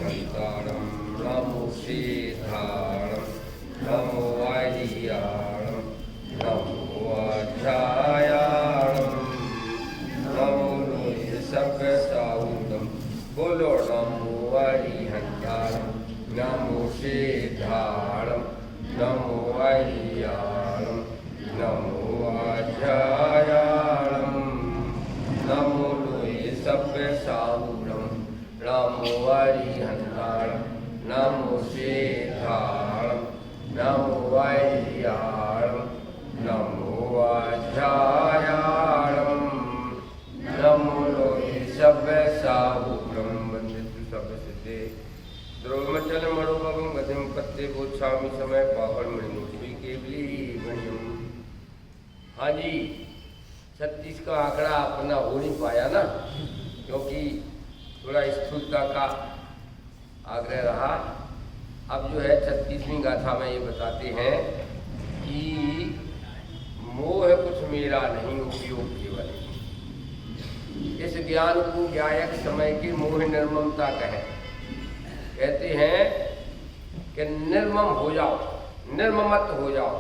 हंतारं नमो श्रीधारं नमो वाय्याणं नमो अध्यायाणं नमो लोहितसव्यसाहुतं बोलो नमो हरिहंतारं नमो श्रीधारं नमो वाय्याणं नमो अध्यायाणं नमो लोहितसव्यसाहुतं नमो हरिहंतारं नमो श्रीधारं नमो वाय्याणं नमो अध्यायाणं नमो लोहितसव्यसाहुतं वंदितु सर्वसिद्धे द्रोमचल मणोभवं गतिं पत्ते बोच्छामि समय पावड़ मणिमुखी केवली मणिम। हाँ जी, 36 का आंकड़ा अपना हो नहीं पाया ना, क्योंकि थोड़ा स्थूलता का आग्रह रहा। अब जो है 36वीं गाथा में ये बताते हैं कि मोह कुछ मेरा नहीं उपयोग केवल, इस ज्ञान को ज्ञायक समय की मोह निर्ममता कहे। कहते हैं कि निर्मम हो जाओ, निर्ममत हो जाओ,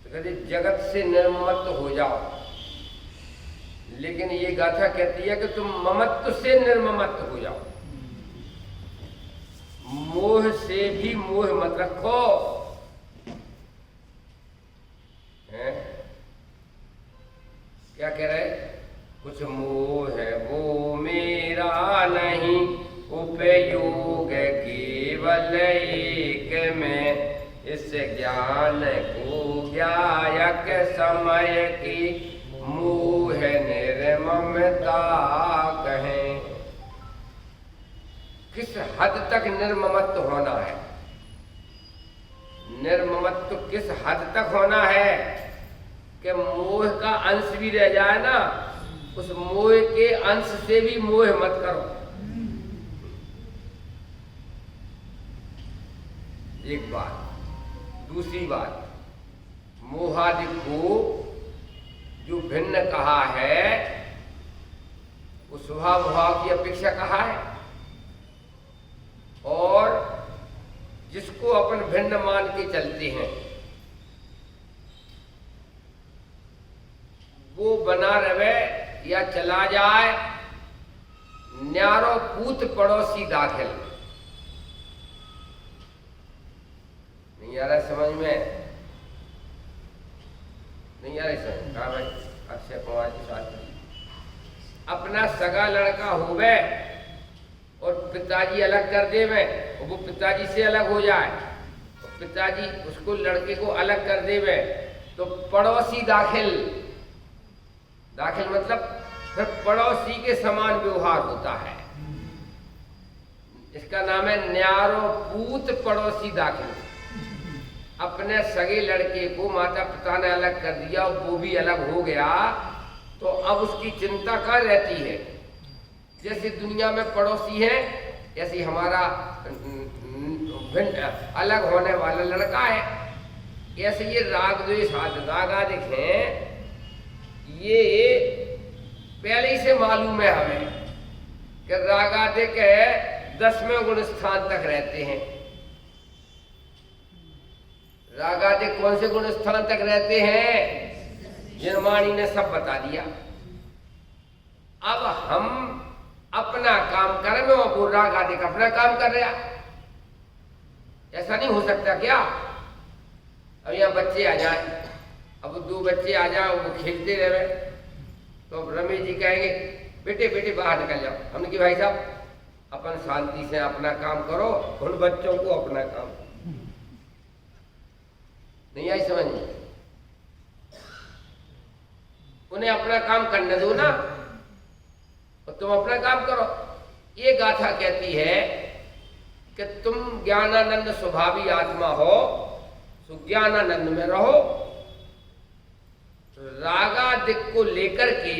तो कहते जगत से निर्ममत हो जाओ। लेकिन ये गाथा कहती है कि तुम ममत्व से निर्ममत हो जाओ, मोह से भी मोह मत रखो। है क्या कह रहे? कुछ मोह है वो मेरा नहीं, उपयोग केवल एक में, इस ज्ञान को ज्ञायक समय की मोह निर्ममता कहें। किस हद तक निर्ममत्व होना है? निर्ममत्व किस हद तक होना है कि मोह का अंश भी रह जाए ना, उस मोह के अंश से भी मोह मत करो। एक बात। दूसरी बात, मोहादि को जो भिन्न कहा है वो स्वभाव भाव की अपेक्षा कहा है, और जिसको अपन भिन्न मान के चलते हैं वो बना रहे या चला जाए, न्यारो पूत पड़ोसी दाखिल। नहीं आ रहा समझ में? नहीं आ रही समझ? कहा भाई अक्षय कुमार जी शास्त्री अपना सगा लड़का होवे और पिताजी अलग कर देवे, और वो पिताजी से अलग हो जाए, और पिताजी उसको लड़के को अलग कर देवे, तो पड़ोसी दाखिल। दाखिल मतलब फिर पड़ोसी के समान व्यवहार होता है। इसका नाम है न्यारो पूत पड़ोसी दाखिल। अपने सगे लड़के को माता पिता ने अलग कर दिया और वो भी अलग हो गया, तो अब उसकी चिंता क्या रहती है? जैसे दुनिया में पड़ोसी है, ऐसे हमारा अलग होने वाला लड़का है। ऐसे ये राग द्वेष रागादिक हैं, ये पहले ही से मालूम है हमें कि रागादिक 10वें गुण स्थान तक रहते हैं। रागादिक कौन से गुण स्थान तक रहते हैं? जिनवाणी ने सब बता दिया। अब हम अपना काम कर में और वो रागादिक अपना काम कर रहा, ऐसा नहीं हो सकता क्या? अब यहाँ बच्चे आ जाए, अब 2 बच्चे आ जाए, वो खेलते रहे, तो रमेश जी कहेंगे बेटे बेटे बाहर निकल जाओ। हमने कि भाई साहब अपन शांति से अपना काम करो, उन बच्चों को अपना काम। नहीं आई समझ में? उन्हें अपना काम करने दो ना, और तुम अपना काम करो। ये गाथा कहती है कि तुम ज्ञानानंद स्वभावी आत्मा हो, सुज्ञानानंद में रहो। रागादिक को लेकर के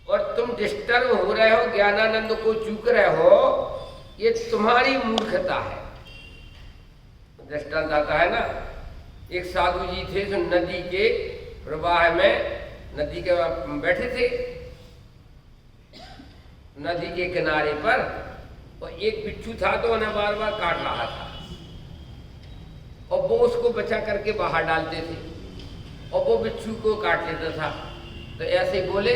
और तुम डिस्टर्ब हो रहे हो, ज्ञानानंद को चूक रहे हो, ये तुम्हारी मूर्खता है। दृष्टांत आता है ना, एक साधु जी थे जो नदी के प्रवाह में, नदी के बैठे थे, नदी के किनारे पर और एक बिच्छू था तो उन्हें बार बार काट रहा था और वो उसको बचा करके बाहर डालते थे और वो बिच्छू को काट लेता था। तो ऐसे बोले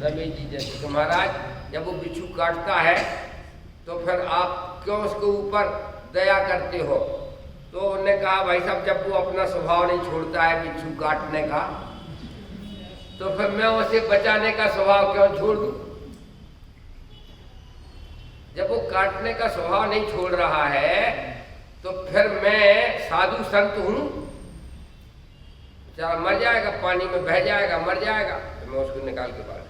रमेश जी जैसे, तो महाराज जब वो बिच्छू काटता है तो फिर आप क्यों उसके ऊपर दया करते हो? तो उन्होंने कहा भाई साहब जब वो अपना स्वभाव नहीं छोड़ता है बिच्छू काटने का, तो फिर मैं उसे बचाने का स्वभाव क्यों छोड़ दूं? जब वो काटने का स्वभाव नहीं छोड़ रहा है तो फिर मैं साधु संत हूं, बेचारा मर जाएगा, पानी में बह जाएगा, मर जाएगा, तो मैं उसको निकाल के बाहर।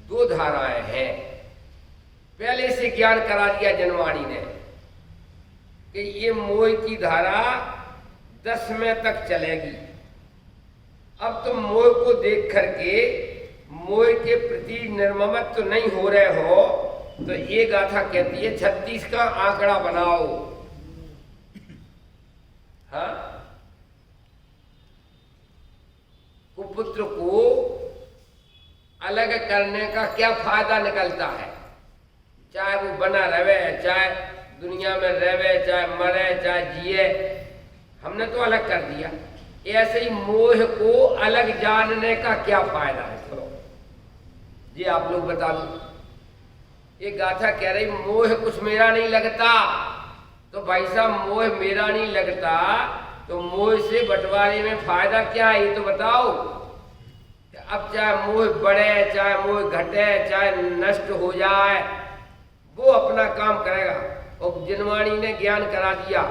दो धाराएं हैं। पहले से ज्ञान करा दिया जनवाणी ने कि ये मोह की धारा 10वें तक चलेगी। अब तुम मोह को देख करके मोह के प्रति निर्ममत तो नहीं हो रहे हो, तो ये गाथा कहती है 36 का आंकड़ा बनाओ। हाँ, कुपुत्र को अलग करने का क्या फायदा निकलता है? चाहे वो बना रहे, चाहे दुनिया में रहे, चाहे मरे, चाहे जिए, हमने तो अलग कर दिया। ऐसे ही मोह को अलग जानने का क्या फायदा है? चलो जी आप लोग बता दो। ये गाथा कह रही मोह कुछ मेरा नहीं लगता, तो भाई साहब मोह मेरा नहीं लगता तो मोह से बंटवारे में फायदा क्या है ये तो बताओ। अब चाहे मोह बढ़े, चाहे मोह घटे, चाहे नष्ट हो जाए, वो अपना काम करेगा। और जनवाणी ने ज्ञान करा दिया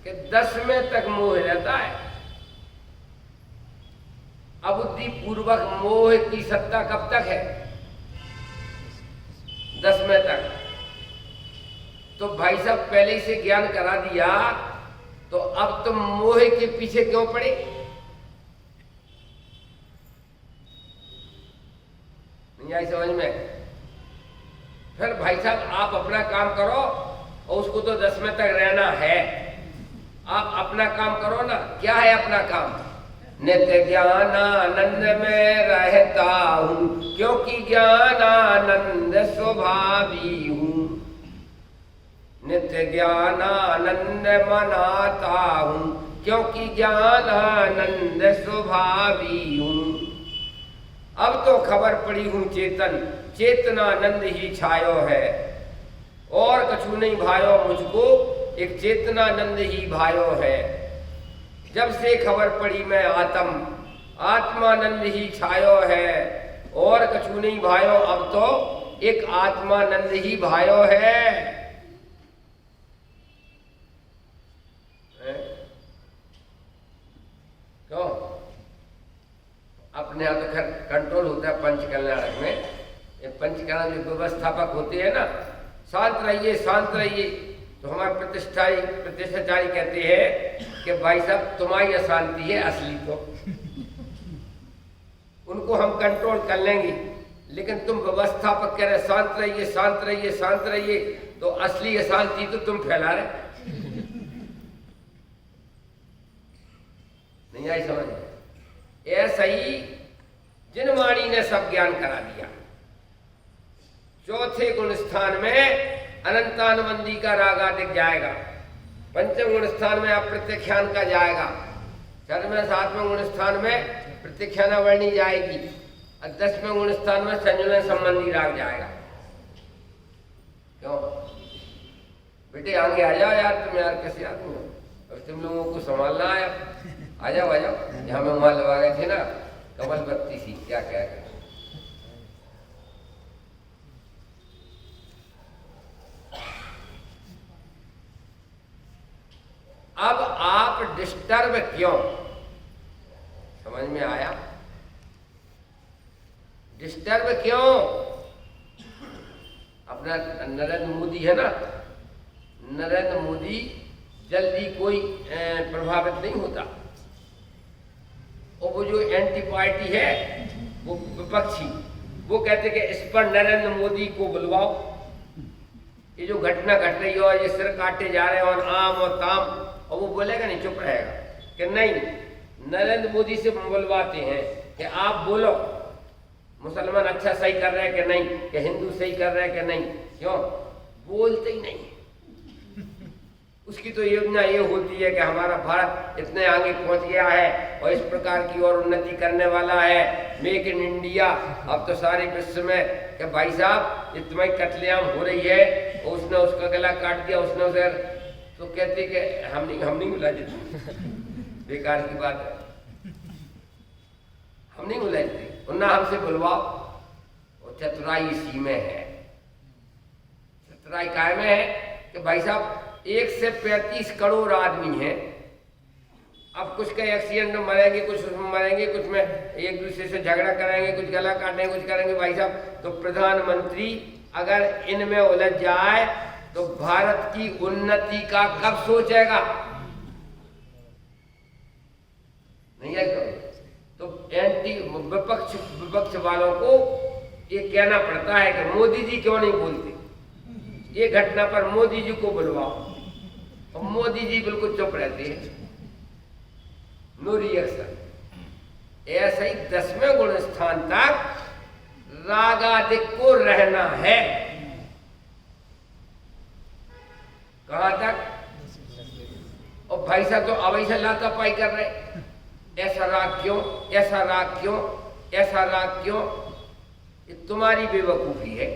कि 10वें तक मोह रहता है। अबुद्धि पूर्वक मोह की सत्ता कब तक है? 10वें तक। तो भाई साहब पहले से ज्ञान करा दिया, तो अब तुम मोह के पीछे क्यों पड़े? नहीं आई समझ में? फिर भाई साहब आप अपना काम करो और उसको तो 10वें तक रहना है। आप अपना काम करो ना। क्या है अपना काम? नित्य ज्ञान आनंद में रहता हूँ, क्योंकि ज्ञान आनंद स्वभावी हूँ। नित्य ज्ञान आनंद मनाता हूँ, क्योंकि ज्ञान आनंद स्वभावी हूँ। अब तो खबर पड़ी हूँ चेतन, चेतनानंद ही छायो है, और कछु नहीं भायो मुझको, एक चेतनानंद ही भायो है। जब से खबर पड़ी मैं आत्म, आत्मानंद ही छायो है, और कछु नहीं भायो, अब तो एक आत्मानंद ही भायो है। क्यों? अपने आप तो कंट्रोल होता है पंच कल्याणक में। ये पंच कल्याण जो व्यवस्थापक होते हैं ना, शांत रहिए, शांत रहिए। तो हमारे प्रतिष्ठाचारी कहते हैं कि भाई साहब तुम्हारी अशांति है असली, तो उनको हम कंट्रोल कर लेंगे, लेकिन तुम व्यवस्थापक कह रहे शांत रहिए, शांत रहिए, शांत रहिए, तो असली अशांति तो तुम फैला रहे। नहीं आई समझ? ऐसा ही जिनवाणी ने सब ज्ञान करा दिया। चौथे गुण स्थान में अनंतानुबंधी का रागा दिख जाएगा। पंचम गुण स्थान में अप्रत्यख्यान का जाएगा। छठवें सातवें गुण स्थान में प्रत्यख्यानावर्णी जाएगी, और 10वें गुण स्थान में संयोजन संबंधी राग जाएगा। क्यों बेटे आगे आ जाओ यार, तुम यार कैसे आदमी हो, अब तुम लोगों को संभालना है। आ जाओ आ जाओ, जहाँ में वहां लगा गए थे ना कमल बत्ती सी, क्या क्या क्या। अब आप डिस्टर्ब क्यों? समझ में आया? डिस्टर्ब क्यों? अपना नरेंद्र मोदी है ना, नरेंद्र मोदी जल्दी कोई प्रभावित नहीं होता। और वो जो एंटी पार्टी है, वो विपक्षी, वो कहते कि इस पर नरेंद्र मोदी को बुलवाओ। ये जो घटना घट रही है और ये सिर काटे जा रहे हैं और आम और ताम, और वो बोलेगा नहीं, चुप रहेगा कि नहीं, नरेंद्र मोदी से बुलवाते हैं कि आप बोलो, मुसलमान अच्छा सही कर रहे हैं कि नहीं, कि हिंदू सही कर रहे हैं कि नहीं, क्यों बोलते ही नहीं। उसकी तो योजना ये होती है कि हमारा भारत इतने आगे पहुंच गया है और इस प्रकार की और उन्नति करने वाला है, मेक इन इंडिया। अब तो सारे विश्व में कि भाई साहब ये तुम्हारी कत्लेआम हो रही है, और उसने उसका गला काट दिया, उसने उसे, तो कहते कि हम नहीं बुला देते। बेकार की बात है, हम नहीं बुलाते, ना हमसे बुलवाओ। और चतुराई इसी में है। चतुराई काय में है कि भाई साहब 1 से 35 करोड़ आदमी हैं। अब कुछ का एक्सीडेंट में मरेंगे, कुछ उसमें मरेंगे, कुछ में एक दूसरे से झगड़ा करेंगे, कुछ गला काटेंगे, कुछ करेंगे भाई साहब। तो प्रधानमंत्री अगर इनमें उलझ जाए तो भारत की उन्नति का कब सोचेगा? नहीं है। तो एंटी विपक्ष वालों को ये कहना पड़ता है कि मोदी जी क्यों नहीं बोलते, ये घटना पर मोदी जी को बुलवाओ। और मोदी जी बिल्कुल चुप रहते हैं, नो रिएक्शन। ऐसा ही 10वें गुण स्थान तक रागादिक को रहना है। कहां तक? और भाई साहब तो अब ऐसा लातापाई कर रहे, ऐसा राग क्यों, ऐसा राग क्यों, ऐसा राग क्यों? ये तुम्हारी बेवकूफी है।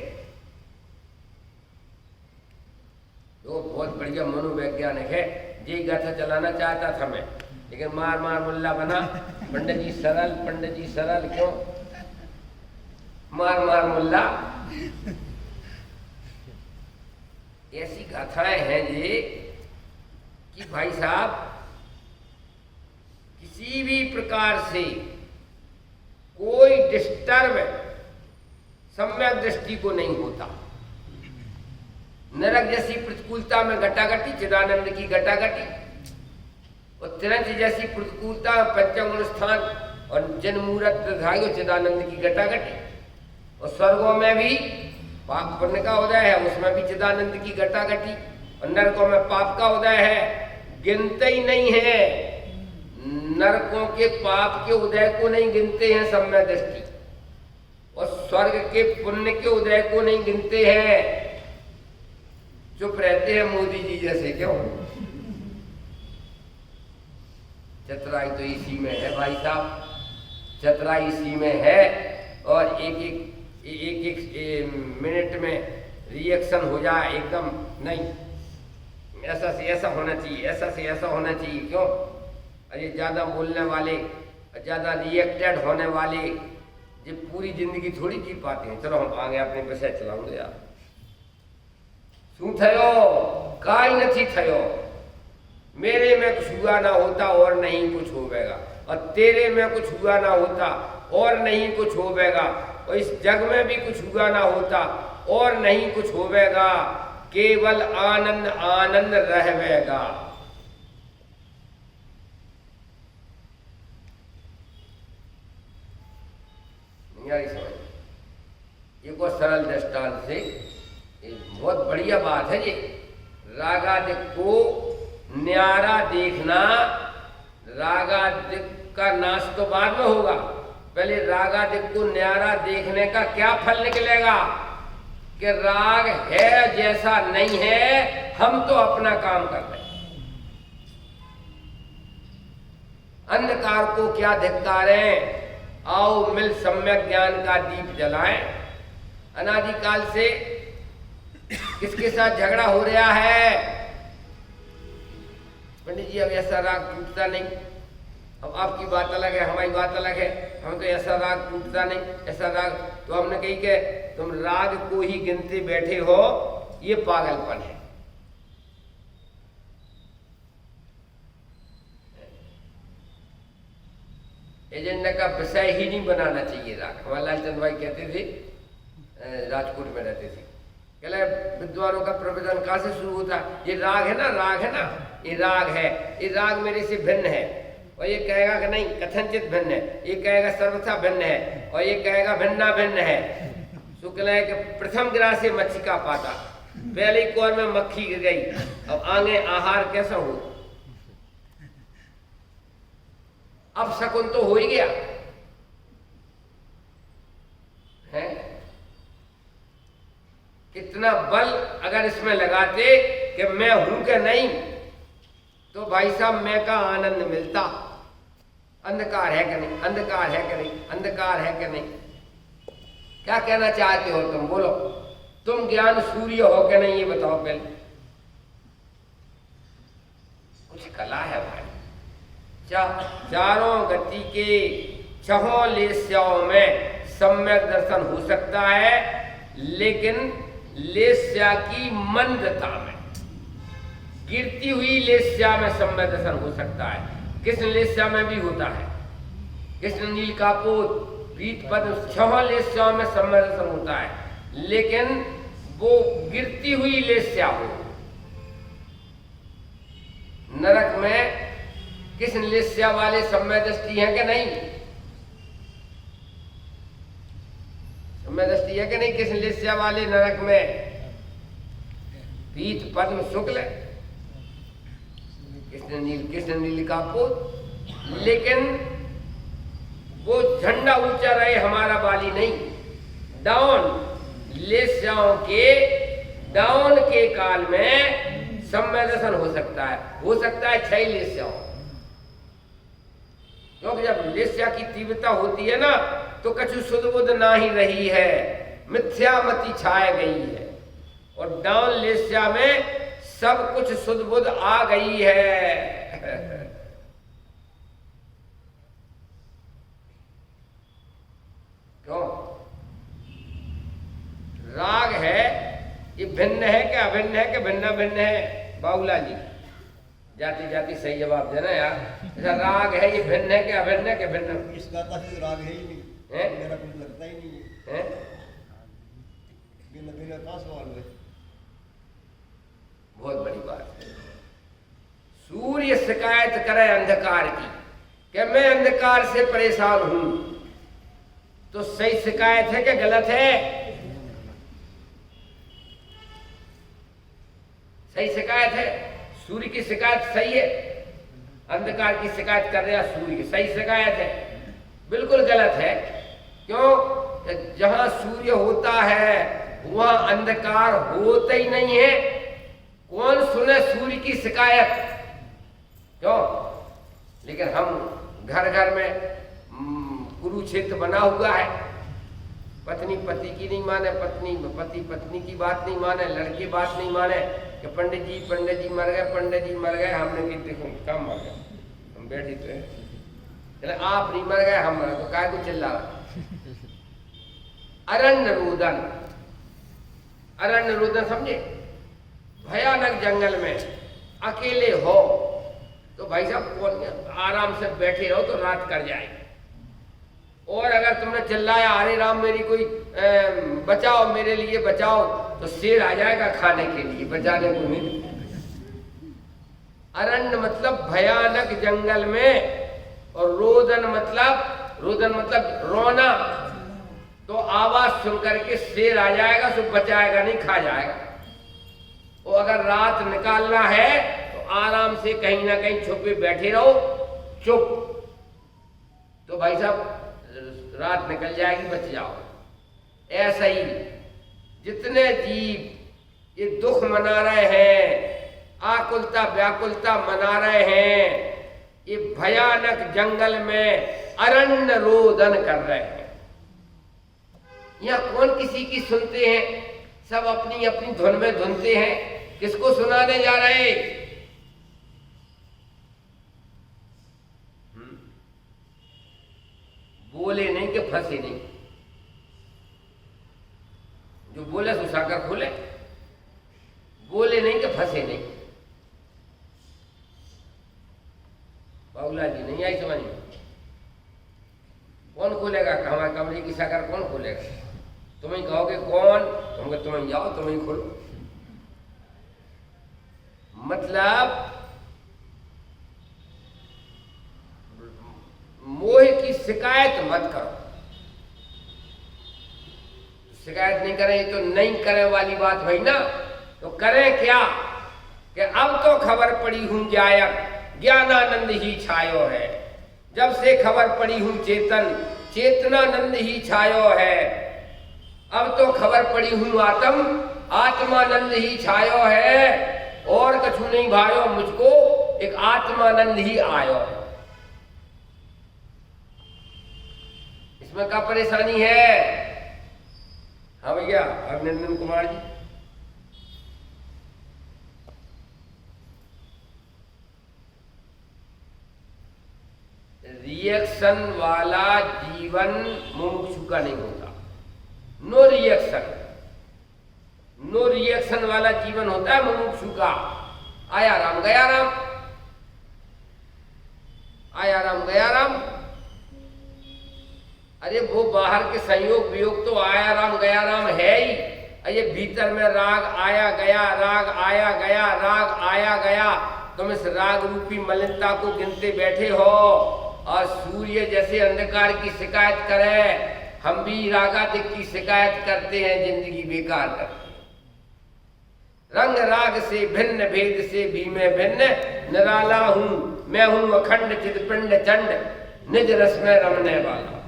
वो बहुत बढ़िया मनोवैज्ञानिक है, जी गाथा चलाना चाहता था मैं, लेकिन मार मार मुल्ला बना। पंडित जी सरल, पंडित जी सरल, क्यों मार मार मुल्ला? ऐसी गाथाएं हैं ये कि भाई साहब किसी भी प्रकार से कोई डिस्टर्ब सम्यक दृष्टि को नहीं होता। नरक जैसी प्रतिकूलता में घटाघटी, चिदानंद की घटाघटी, और तिरंज जैसी प्रतिकूलता पंचम गुण स्थान और जनमूरत प्रधायो चिदानंद की घटाघटी। और स्वर्गों में भी पाप पुण्य का उदय है, उसमें भी चिदानंद की घटाघटी। और नरकों में पाप का उदय है, गिनते ही नहीं है। नरकों के पाप के उदय को नहीं गिनते हैं सम्यक दृष्टि, और स्वर्ग के पुण्य के उदय को नहीं गिनते हैं। चुप रहते हैं मोदी जी जैसे, क्यों? चतुराई तो इसी में है भाई साहब, चतुराई इसी में है। और एक मिनट में रिएक्शन हो जाए एकदम, नहीं ऐसा से ऐसा होना चाहिए, ऐसा से ऐसा होना चाहिए, क्यों? अरे ज्यादा बोलने वाले, ज्यादा रिएक्टेड होने वाले ये पूरी जिंदगी थोड़ी जी पाते हैं। चलो हम आगे अपने विषय चलाऊंगे यार। शू थयो? काई नहीं थयो। मेरे में कुछ हुआ ना होता और नहीं कुछ होवेगा, और तेरे में कुछ हुआ ना होता और नहीं कुछ होवेगा, और इस जग में भी कुछ हुआ ना होता और नहीं कुछ होवेगा। केवल आनंद आनंद रहेगा। नहीं समझ? एक और सरल दृष्टांत से, बहुत बढ़िया बात है ये। रागादिक को न्यारा देखना, रागादिक का नाश तो बाद में होगा, पहले रागादिक को न्यारा देखने का क्या फल निकलेगा? कि राग है जैसा नहीं है, हम तो अपना काम कर रहे हैं। अंधकार को क्या धिक्कारें, आओ मिल सम्यक ज्ञान का दीप जलाएं। अनादिकाल से किसके साथ झगड़ा हो रहा है? पंडित जी अब ऐसा राग टूटता नहीं। अब आपकी बात अलग है, हमारी बात अलग है। हम तो ऐसा राग टूटता नहीं, ऐसा राग। तो हमने कही कि तुम राग को ही गिनते बैठे हो, ये पागलपन है। एजेंडा का विषय ही नहीं बनाना चाहिए राग। हमारे लालचंद भाई कहते थे, राजकोट में रहते थे, कहला विद्वानों का प्रवचन कहाँ से शुरू होता? ये राग है ना, राग है ना, ये राग है, ये राग मेरे से भिन्न है। और ये कहेगा कि नहीं कथनचित भिन्न है, ये कहेगा सर्वथा भिन्न है, और ये कहेगा भिन्ना भिन्न है। शुक्ल है कि प्रथम ग्रास से मच्छी का पाता, पहले कौर में मक्खी गिर गई, अब आगे आहार कैसा हो? अब शकुन तो हो ही गया। इतना बल अगर इसमें लगाते कि मैं हूं कि नहीं, तो भाई साहब मैं का आनंद मिलता। अंधकार है कि नहीं, अंधकार है कि नहीं, अंधकार है कि नहीं। क्या कहना चाहते हो तुम, बोलो। तुम ज्ञान सूर्य हो कि नहीं, ये बताओ पहले। कुछ कला है भाई। चारों गति के छहों लेस्याओं में सम्यक दर्शन हो सकता है, लेकिन लेस्या की मंदता में, गिरती हुई लेस्या में सम्यक दर्शन हो सकता है। कृष्ण लेस्या में भी होता है। कृष्ण नील कापोत पीत पद्म छह लेस्याओं में सम्यक दर्शन होता है, लेकिन वो गिरती हुई लेस्या हो। नरक में कृष्ण लेस्या वाले सम्यक दृष्टि है कि नहीं, सम्यक दृष्टि है कि नहीं कृष्ण लेस्या वाले नरक में। पीत पद्म शुक्ल कृष्ण नील कापोत, लेकिन वो झंडा ऊंचा रहे हमारा बाली नहीं। डाउन लेस्याओं के डाउन के काल में सम्यक दर्शन हो सकता है, हो सकता है 6 लेस्याओं। क्योंकि जब लेस्या की तीव्रता होती है ना, तो कछु सुध बुध ना ही रही है, मिथ्यामति छाए गई है। और डाउन लेस्या में सब कुछ सुध बुध आ गई है। क्यों? राग है, ये भिन्न है कि अभिन्न है कि भिन्न भिन्न है? बाबूलाल जी जाती जाती सही जवाब देना यार। ऐसा राग है, ये भिन्न है कि अभिन्न है कि भिन्न? इस गाता से राग है ही नहीं है? मेरा कुछ लगता ही नहीं है। भिन्न भिन्न का सवाल है। बहुत बड़ी बात है। सूर्य शिकायत करे अंधकार की कि मैं अंधकार से परेशान हूं, तो सही शिकायत है कि गलत है? सही शिकायत है। सूर्य की शिकायत सही है, अंधकार की शिकायत कर रहा सूर्य की, सही शिकायत है? बिल्कुल गलत है। क्यों? जहां सूर्य होता है वहां अंधकार होता ही नहीं है। कौन सुने सूर्य की शिकायत? क्यों? लेकिन हम घर घर में कुरुक्षेत्र बना हुआ है। पत्नी पति की नहीं माने, पति पत्नी की बात नहीं माने, लड़के बात नहीं माने कि पंडित जी मर गए, पंडित जी मर गए। हमने भी देखो कम मर गए, हम बैठे तो चले, आप नहीं मर गए हम मर, तो काय को चिल्ला रहा? अरण्य रोदन, अरण्य रोदन समझे? भयानक जंगल में अकेले हो तो भाई साहब आराम से बैठे रहो तो रात कर जाएगी। और अगर तुमने चिल्लाया हरे राम मेरी कोई बचाओ, मेरे लिए बचाओ, तो शेर आ जाएगा खाने के लिए, बचाने को नहीं। अरण्य मतलब भयानक जंगल में, और रोदन मतलब रोना। तो आवाज सुन करके शेर आ जाएगा, तो बचाएगा नहीं, खा जाएगा। और अगर रात निकालना है तो आराम से कहीं ना कहीं छुपे बैठे रहो, चुप, तो भाई साहब रात निकल जाएगी, बच जाओ। ऐसा ही जितने जीव ये दुख मना रहे हैं, आकुलता व्याकुलता मना रहे हैं, ये भयानक जंगल में अरण्य रोदन कर रहे हैं। यहाँ कौन किसी की सुनते हैं? सब अपनी अपनी धुन में धुनते हैं। किसको सुनाने जा रहे? बोले नहीं कि फंसे नहीं। जो बोले सो साकर खोले, बोले नहीं कि फंसे नहीं। बाबूलाल जी नहीं आई समझ में? कौन खोलेगा? हमारे कमरे की साकर कौन खोलेगा? तुम ही कहोगे कौन, तुम ही जाओ, तुम ही खोलो। मतलब मोह की शिकायत मत करो। शिकायत नहीं करें तो नहीं करे वाली बात भाई ना, तो करें क्या कि अब तो खबर पड़ी हूं जायक, ज्ञानानंद ही छायो है। जब से खबर पड़ी हूं चेतन, चेतनानंद ही छायो है। अब तो खबर पड़ी हूं आत्मानंद ही छायो है, और कछु नहीं भायो मुझको, एक आत्मानंद ही आयो है। इसमें क्या परेशानी है? हाँ भैया अभिनंदन कुमार जी। रिएक्शन वाला जीवन मुमुक्षु का नहीं होता। नो रिएक्शन, नो रिएक्शन वाला जीवन होता है मुमुक्षु का। आया राम गया राम, आया राम गया राम। अरे वो बाहर के संयोग वियोग तो आया राम गया राम है ही, ये भीतर में राग आया गया, राग आया गया, राग आया गया। तुम इस राग रूपी मलिनता को गिनते बैठे हो, और सूर्य जैसे अंधकार की शिकायत करे, हम भी रागादिक की शिकायत करते हैं, जिंदगी बेकार करते हैं। रंग राग से भिन्न, भेद से भी मैं भिन्न, निराला हूं मैं, हूं अखंड चिदपिंड चंड, निज रस में रमने वाला।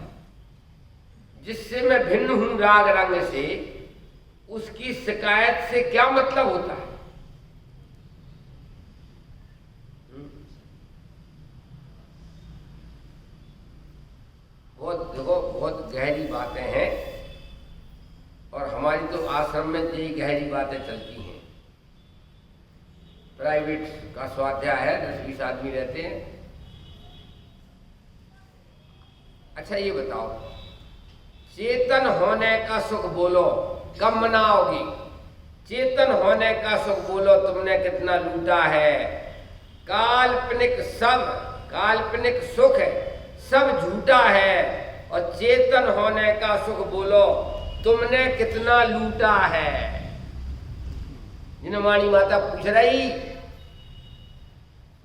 जिससे मैं भिन्न हूं राग रंग से, उसकी शिकायत से क्या मतलब होता है? बहुत देखो, बहुत गहरी बातें हैं, और हमारी तो आश्रम में यही गहरी बातें चलती हैं। प्राइवेट का स्वाध्याय है, 10-20 आदमी रहते हैं। अच्छा ये बताओ, चेतन होने का सुख बोलो, कम मनाओगी? चेतन होने का सुख बोलो, तुमने कितना लूटा है? काल्पनिक सब, काल्पनिक सुख सब झूठा है, और चेतन होने का सुख बोलो, तुमने कितना लूटा है? जिनवाणी माता पूछ रही,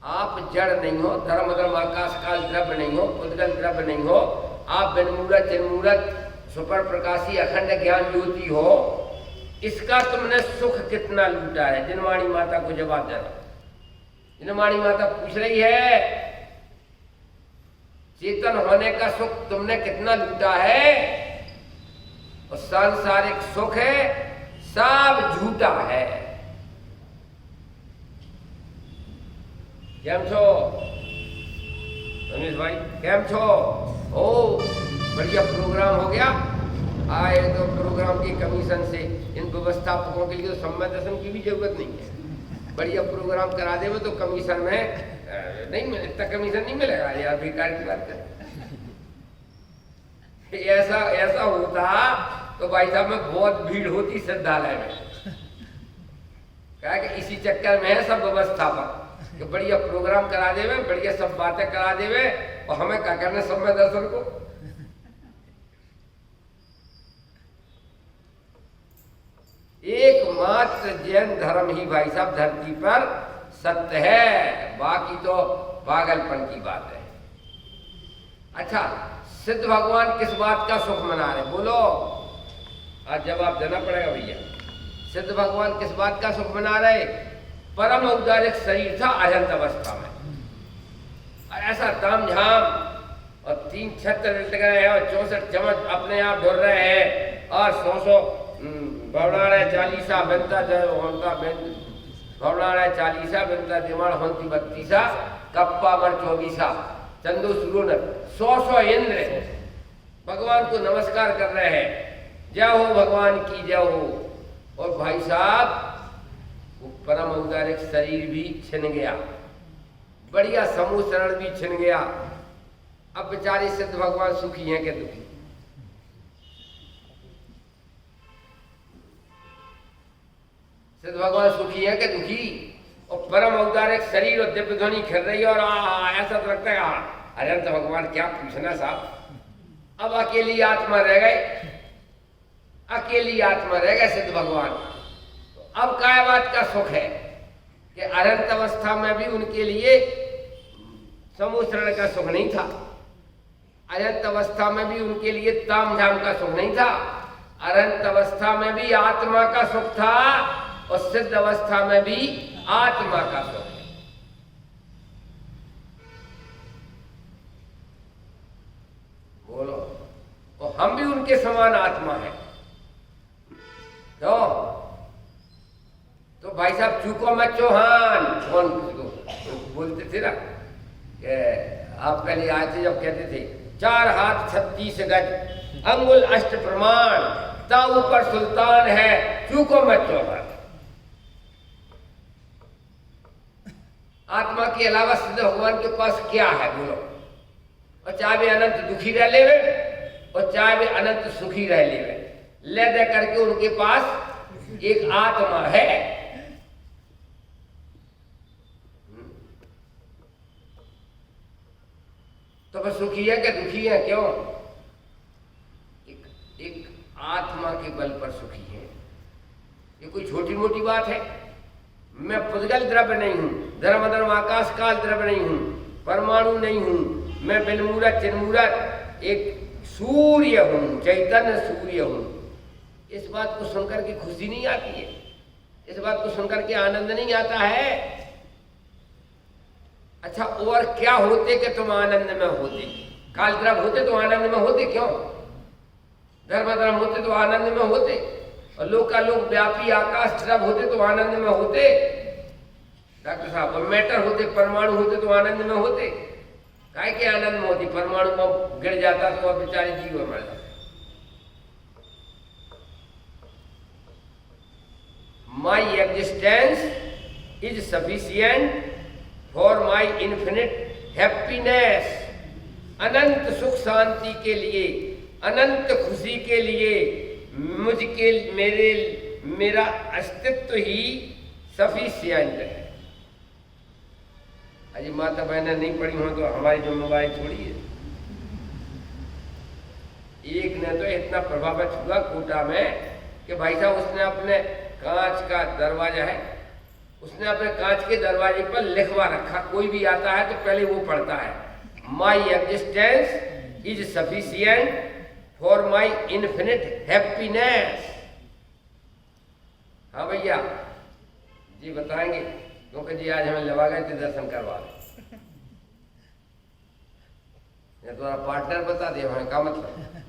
आप जड़ नहीं हो, धर्म धर्म आकाश काल द्रव्य नहीं हो, उद्गल द्रव्य नहीं हो, आप बिनमूरत चिन्मूरत सुपर प्रकाशी अखंड ज्ञान ज्योति हो, इसका तुमने सुख कितना लूटा है? जिनवाणी माता को जवाब देना। जिनवाणी माता पूछ रही है, चेतन होने का सुख तुमने कितना लूटा है? और सांसारिक सुख है सब झूठा है। केम छो रमेश भाई, केम छो? ओ बढ़िया प्रोग्राम हो गया। आए तो प्रोग्राम की कमीशन से इन व्यवस्थापकों के लिए तो सम्मान दर्शन की भी जरूरत नहीं है। बढ़िया प्रोग्राम करा दे तो कमीशन में नहीं मिले, इतना कमीशन नहीं मिलेगा यार, बेकार की बात है। ऐसा होता तो भाई साहब में बहुत भीड़ होती श्रद्धालय में। क्या कि इसी चक्कर में है सब व्यवस्थापक कि बढ़िया प्रोग्राम करा देवे, बढ़िया सब बातें करा देवे, और हमें क्या करना समय दर्शन को। एकमात्र जैन धर्म ही भाई साहब धरती पर सत्य है, बाकी तो पागलपन की बात है। अच्छा, सिद्ध भगवान किस बात का सुख मना रहे बोलो? आज जवाब देना पड़ेगा भैया। सिद्ध भगवान किस बात का सुख मना रहे? परम औदारिक शरीर था अजंत अवस्था में, ऐसा ताम झाम, और 3 छत्र लट गए हैं, और 64 चम्मच अपने आप ढुर रहे हैं, और 100 भवना रहे 40 बनता होता भवना रहे 40 बनता दिमाग होती 32 कप्पा मर 24 चंदो सुरो 100 इंद्र भगवान को नमस्कार कर रहे हैं, जय हो भगवान की जय हो। और भाई साहब वो परम औदारिक शरीर भी छिन गया, बढ़िया समूह शरण भी छिन गया। अब बेचारे सिद्ध भगवान सुखी हैं कि दुखी? सिद्ध भगवान सुखी है कि दुखी? और परम औदारिक शरीर और दिव्य ध्वनि खिल रही है, और ऐसा तो लगता है अरे तो भगवान क्या पूछना साहब। अब अकेली आत्मा रह गए, अकेली आत्मा रह गए सिद्ध भगवान। तो अब काय बात का सुख है कि अनंत अवस्था में भी उनके लिए समूह शरण का सुख नहीं था, अनंत अवस्था में भी उनके लिए ताम झाम का सुख नहीं था, अनंत अवस्था में भी आत्मा का सुख था, और सिद्ध अवस्था में भी आत्मा का सुख है। बोलो, और हम भी उनके समान आत्मा है। तो भाई साहब चूको मत चौहान, कौन किसको बोलते थे ना कि आप पहले आए थे जब कहते थे 4 हाथ 36 गज अंगुल अष्ट प्रमाण ता ऊपर सुल्तान है चूको मत चौहान। आत्मा के अलावा सिद्ध भगवान के पास क्या है बोलो? और चाहे वे अनंत दुखी रह लेवे और चाहे वे अनंत सुखी रह लेवे, ले दे करके उनके पास एक आत्मा है। तो वह सुखी है क्या दुखी है? क्यों? एक आत्मा के बल पर सुखी है। ये कोई छोटी मोटी बात है? मैं पुद्गल द्रव्य नहीं हूं, धर्म धर्म आकाश काल द्रव्य नहीं हूं, परमाणु नहीं हूं, मैं बिनमूरत चिन्मूरत एक सूर्य हूं, चैतन्य सूर्य हूं। इस बात को सुनकर के खुशी नहीं आती है? इस बात को सुनकर के आनंद नहीं आता है? अच्छा, और क्या होते कि तुम आनंद में होते? काल द्रव्य होते तो आनंद में होते क्यों? धर्म धर्म होते तो आनंद में होते, और लोक का लोक व्यापी आकाश द्रव्य होते तो आनंद में होते। डॉक्टर साहब, और मैटर होते, परमाणु होते तो आनंद में होते। काहे के आनंद में होती? परमाणु में गिर जाता तो वह बेचारे जीव मर जाते। My existence is sufficient for my infinite happiness. अनंत सुख शांति के लिए, अनंत खुशी के लिए मुझके मेरा अस्तित्व ही सफिशिएंट है। अजी माता बहनें नहीं पढ़ी हो तो हमारी जिम्मेवारी थोड़ी है। एक ने तो इतना प्रभावित हुआ कोटा में कि भाई साहब उसने अपने कांच का दरवाजा है, उसने अपने कांच के दरवाजे पर लिखवा रखा, कोई भी आता है तो पहले वो पढ़ता है, माई existence is sufficient for my infinite happiness. हाँ भैया जी बताएंगे, क्योंकि जी आज हमें लगा गए थे दर्शन करवा रहे। तुम्हारा पार्टनर बता दिया हमें का मतलब।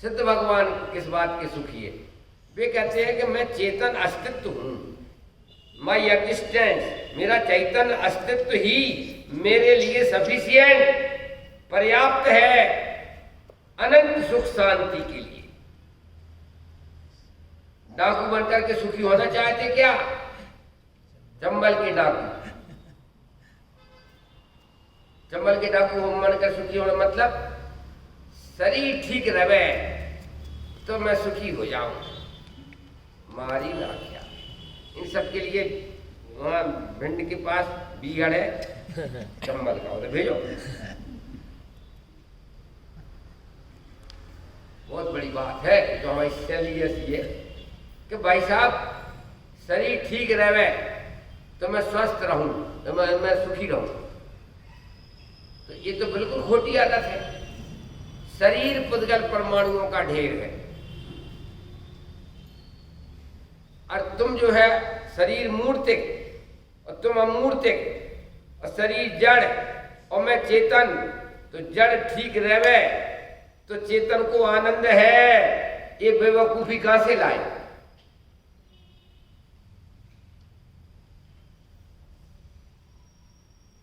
सिद्ध भगवान किस बात के सुखी है? वे कहते हैं कि मैं चेतन अस्तित्व हूं, माई एग्जिस्टेंस, मेरा चैतन्य अस्तित्व ही मेरे लिए सफिशिएंट, पर्याप्त है अनंत सुख शांति के लिए। डाकू बनकर के सुखी होना चाहते क्या? चंबल के डाकू, चंबल के डाकू बनकर सुखी होना मतलब शरीर ठीक रहे तो मैं सुखी हो जाऊं। मारी ना क्या इन सब के लिए वहां भिंड के पास बीहड़ है चंबल का, उधर भेजो। बहुत बड़ी बात है जो हमारी सेलियस ये कि भाई साहब शरीर ठीक रहे तो मैं स्वस्थ रहूं, तो मैं सुखी रहूं। तो ये तो बिल्कुल खोटी आदत है। शरीर पुद्गल परमाणुओं का ढेर है, और तुम जो है शरीर मूर्तिक और तुम अमूर्तिक, और शरीर जड़ और मैं चेतन। तो जड़ ठीक रहे तो चेतन को आनंद है, ये बेवकूफी कहां से लाए?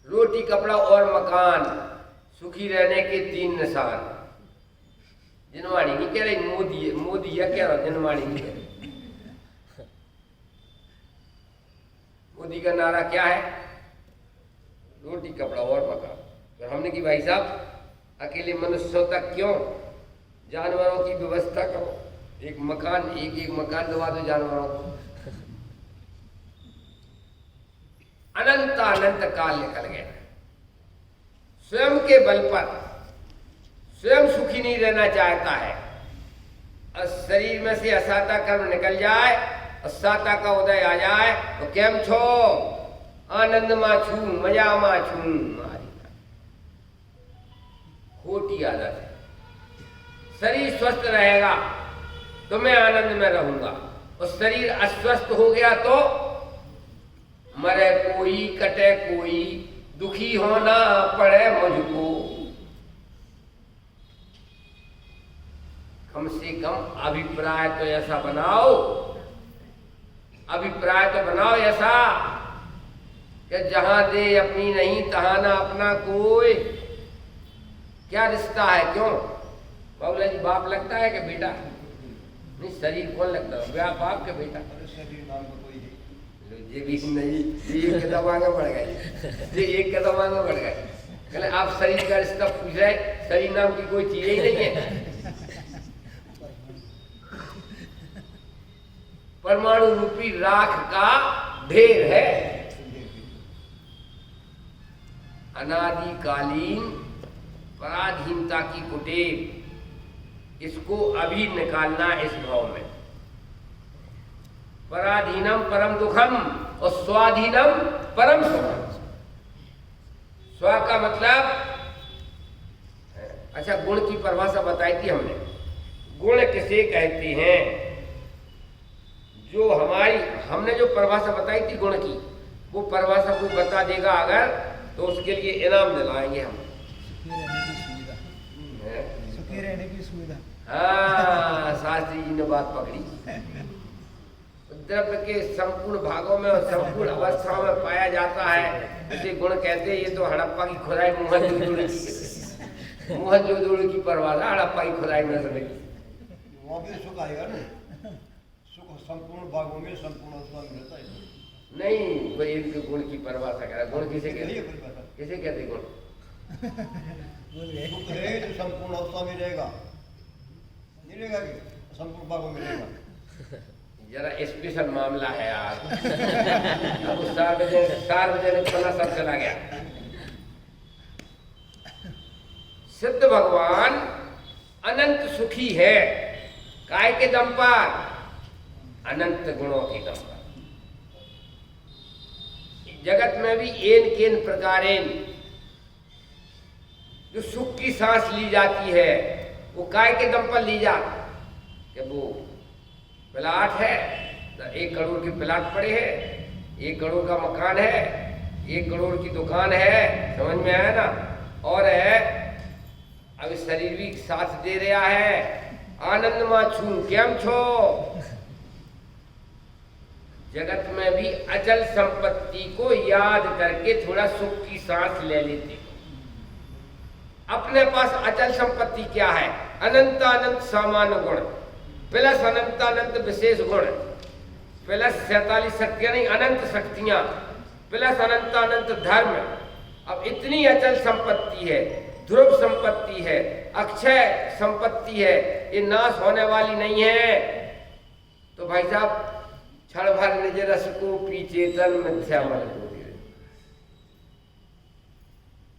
रोटी कपड़ा और मकान, सुखी रहने के 3 निशान। जिनवाणी नहीं कह रही, मोदी या कह रहा, जिनवाणी नहीं कह रही। मोदी का नारा क्या है? रोटी कपड़ा और मकान। तो हमने कि भाई साहब अकेले मनुष्यों तक क्यों, जानवरों की व्यवस्था करो, एक मकान एक मकान दबा दो जानवरों को। अनंत अनंत काल निकल गया, स्वयं के बल पर स्वयं सुखी नहीं रहना चाहता है, और शरीर में से असाता कर्म निकल जाए और साता का उदय आ जाए तो केम छो, आनंद मा छू, मजा मा छू। खोटी आदत है। शरीर स्वस्थ रहेगा तो मैं आनंद में रहूंगा, और शरीर अस्वस्थ हो गया तो मरे कोई कटे कोई, दुखी होना पड़े मुझको। कम से कम अभिप्राय तो ऐसा बनाओ, अभिप्राय तो बनाओ ऐसा कि जहां दे अपनी नहीं तहां ना अपना कोई। क्या रिश्ता है? क्यों बाबूला जी बाप लगता है कि बेटा? नहीं, शरीर कौन लगता है? ब्याह बाप के बेटा? शरीर नाम का कोई है ये भी नहीं, ये एक कदम आगे बढ़ गए, ये एक कदम आगे बढ़ गए। कहले आप शरीर का रिश्ता पूछ रहे, शरीर नाम की कोई चीज ही नहीं है। परमाणु रूपी राख का ढेर है, अनादिकालीन पराधीनता की कुटेव, इसको अभी निकालना इस भाव में। पराधीनम परम दुखम और स्वाधीनम परम सुखम। स्व का मतलब, अच्छा गुण की परिभाषा बताई थी हमने। गुण किसे कहते हैं? जो हमने जो परिभाषा बताई थी गुण की, वो परिभाषा कोई बता देगा अगर, तो उसके लिए इनाम दिलाएंगे हम। सुखी रहने की सुविधा। हाँ, शास्त्री जी ने बात पकड़ी। द्रव्य के संपूर्ण भागों में और संपूर्ण अवस्थाओं में पाया जाता है, इसे गुण कहते हैं। ये तो हड़प्पा की खुदाई मोहनजोदड़ो की परिभाषा, हड़प्पा की खुदाई में समझ। वहाँ भी सुख आएगा ना, सुख संपूर्ण भागों में संपूर्ण अवस्था में रहता है। नहीं, कोई एक गुण की परिभाषा कह रहा। गुण किसे कहते हैं? किसे कहते गुण? सुख है जो संपूर्ण अवस्था में रहेगा, नहीं रहेगा कि संपूर्ण भागों में रहेगा। जरा स्पेशल मामला है यार। अब सार्वजनिक पना सब चला गया। सिद्ध भगवान अनंत सुखी है, काय के दम पर? अनंत गुणों के दम पर। जगत में भी एन केन प्रकारेन जो सुख की सांस ली जाती है, वो काय के दम पर ली जाती? कि वो प्लाट है, 1 करोड़ के प्लाट पड़े हैं, 1 करोड़ का मकान है, 1 करोड़ की दुकान है, समझ में आया ना? और है अब शरीर भी साथ दे रहा है। आनंद मा छू केम छो? जगत में भी अचल संपत्ति को याद करके थोड़ा सुख की सांस ले लेते। अपने पास अचल संपत्ति क्या है? अनंत अनंत सामान्य गुण प्लस अनंत अनंत विशेष गुण प्लस 47 शक्तियां, नहीं अनंत शक्तियां, प्लस अनंत अनंत धर्म। अब इतनी अचल संपत्ति है, ध्रुव संपत्ति है, अक्षय संपत्ति है, ये नाश होने वाली नहीं है। तो भाई साहब, क्षण भर निज रस को पी चेतन मिथ्या मन को दे।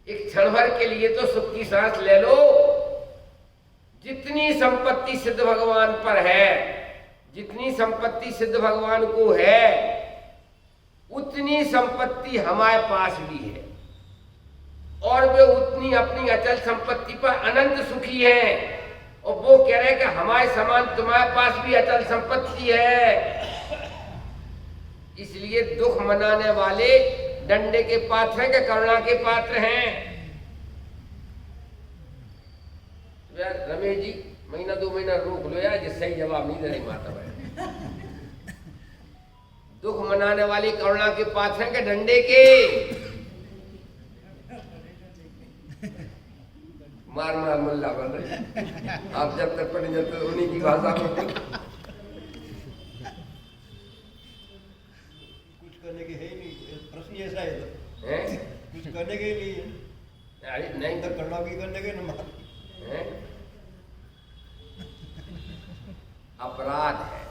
एक क्षण भर के लिए तो सुख की सांस ले लो। जितनी संपत्ति सिद्ध भगवान पर है, जितनी संपत्ति सिद्ध भगवान को है, उतनी संपत्ति हमारे पास भी है, और वे उतनी अपनी अचल संपत्ति पर अनंत सुखी हैं। और वो कह रहे हैं कि हमारे समान तुम्हारे पास भी अचल संपत्ति है। इसलिए दुख मनाने वाले डंडे के पात्र हैं कि करुणा के पात्र हैं? यार रमेश जी, महीना 2 महीना रोक लो यार, जिससे ही जवाब नहीं दे रही माता भाई। दुख मनाने वाली करुणा के पात्र हैं कि डंडे के? मार मार मुल्ला बन रहे आप, जब तक पढ़े जब तक उन्हीं की भाषा में। कुछ करने के है ही नहीं, प्रश्न ऐसा है तो कुछ करने के ही नहीं है। अरे नहीं तो करना भी करने के न मार। अपराध है।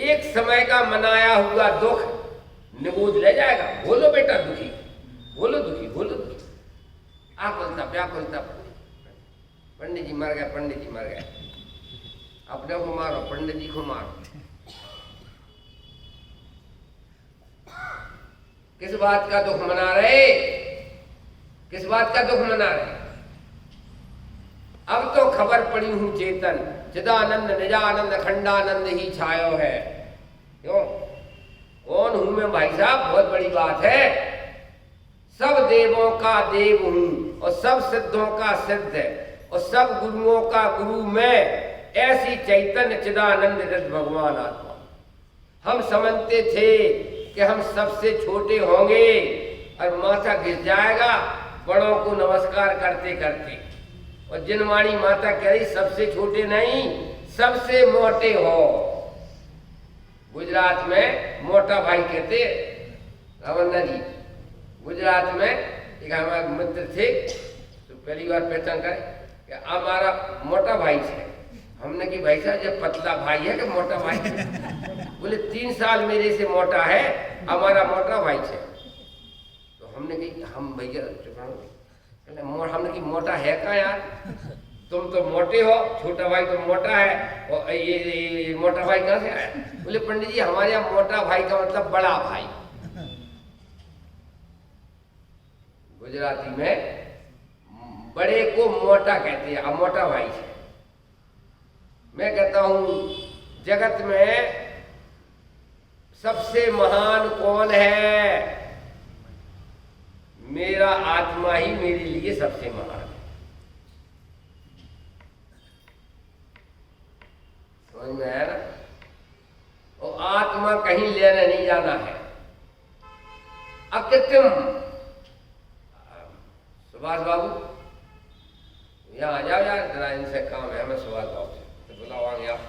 एक समय का मनाया हुआ दुख निबोध ले जाएगा। बोलो बेटा दुखी, बोलो दुखी, बोलो दुखी, आकुलता व्याकुलता। पंडित जी मर गए, पंडित जी मर गए, अपने को मारो, पंडित जी को मारो। किस बात का दुख मना रहे? किस बात का दुख मना रहे? अब तो खबर पड़ी हूं चेतन, चिदानंद निजानंद खंडानंद ही छायो है। क्यों? कौन हूं मैं भाई साहब? बहुत बड़ी बात है। सब देवों का देव हूं और सब सिद्धों का सिद्ध है और सब गुरुओं का गुरु मैं। ऐसी चैतन्य चिदानंद रस भगवान आत्मा। हम समझते थे कि हम सबसे छोटे होंगे और माथा गिर जाएगा बड़ों को नमस्कार करते करते, और जिनवाणी माता कह रही सबसे छोटे नहीं सबसे मोटे हो। गुजरात में मोटा भाई कहते रावन्ना जी, गुजरात में एक हमारे मित्र थे तो पहली बार पहचान करे कि हमारा मोटा भाई है। हमने कि भाई साहब जब पतला भाई है कि मोटा भाई है? बोले 3 साल मेरे से मोटा है, हमारा मोटा भाई है। तो हमने कि हम भैया हमने कि मोटा है का यार, तुम तो मोटे हो, छोटा भाई तो मोटा है, और ये मोटा भाई कहाँ से आया? बोले पंडित जी हमारे यहाँ मोटा भाई का मतलब बड़ा भाई। गुजराती में बड़े को मोटा कहते हैं, अब मोटा भाई है। मैं कहता हूं जगत में सबसे महान कौन है? मेरा आत्मा ही मेरे लिए सबसे महान है। समझ में आया ना? और आत्मा कहीं लेने नहीं जाना है, अकृत्रिम। सुभाष बाबू यहाँ आ जाओ यार, जरा इनसे काम है हमें सुभाष बाबू से, तो बुलाओ आगे आप।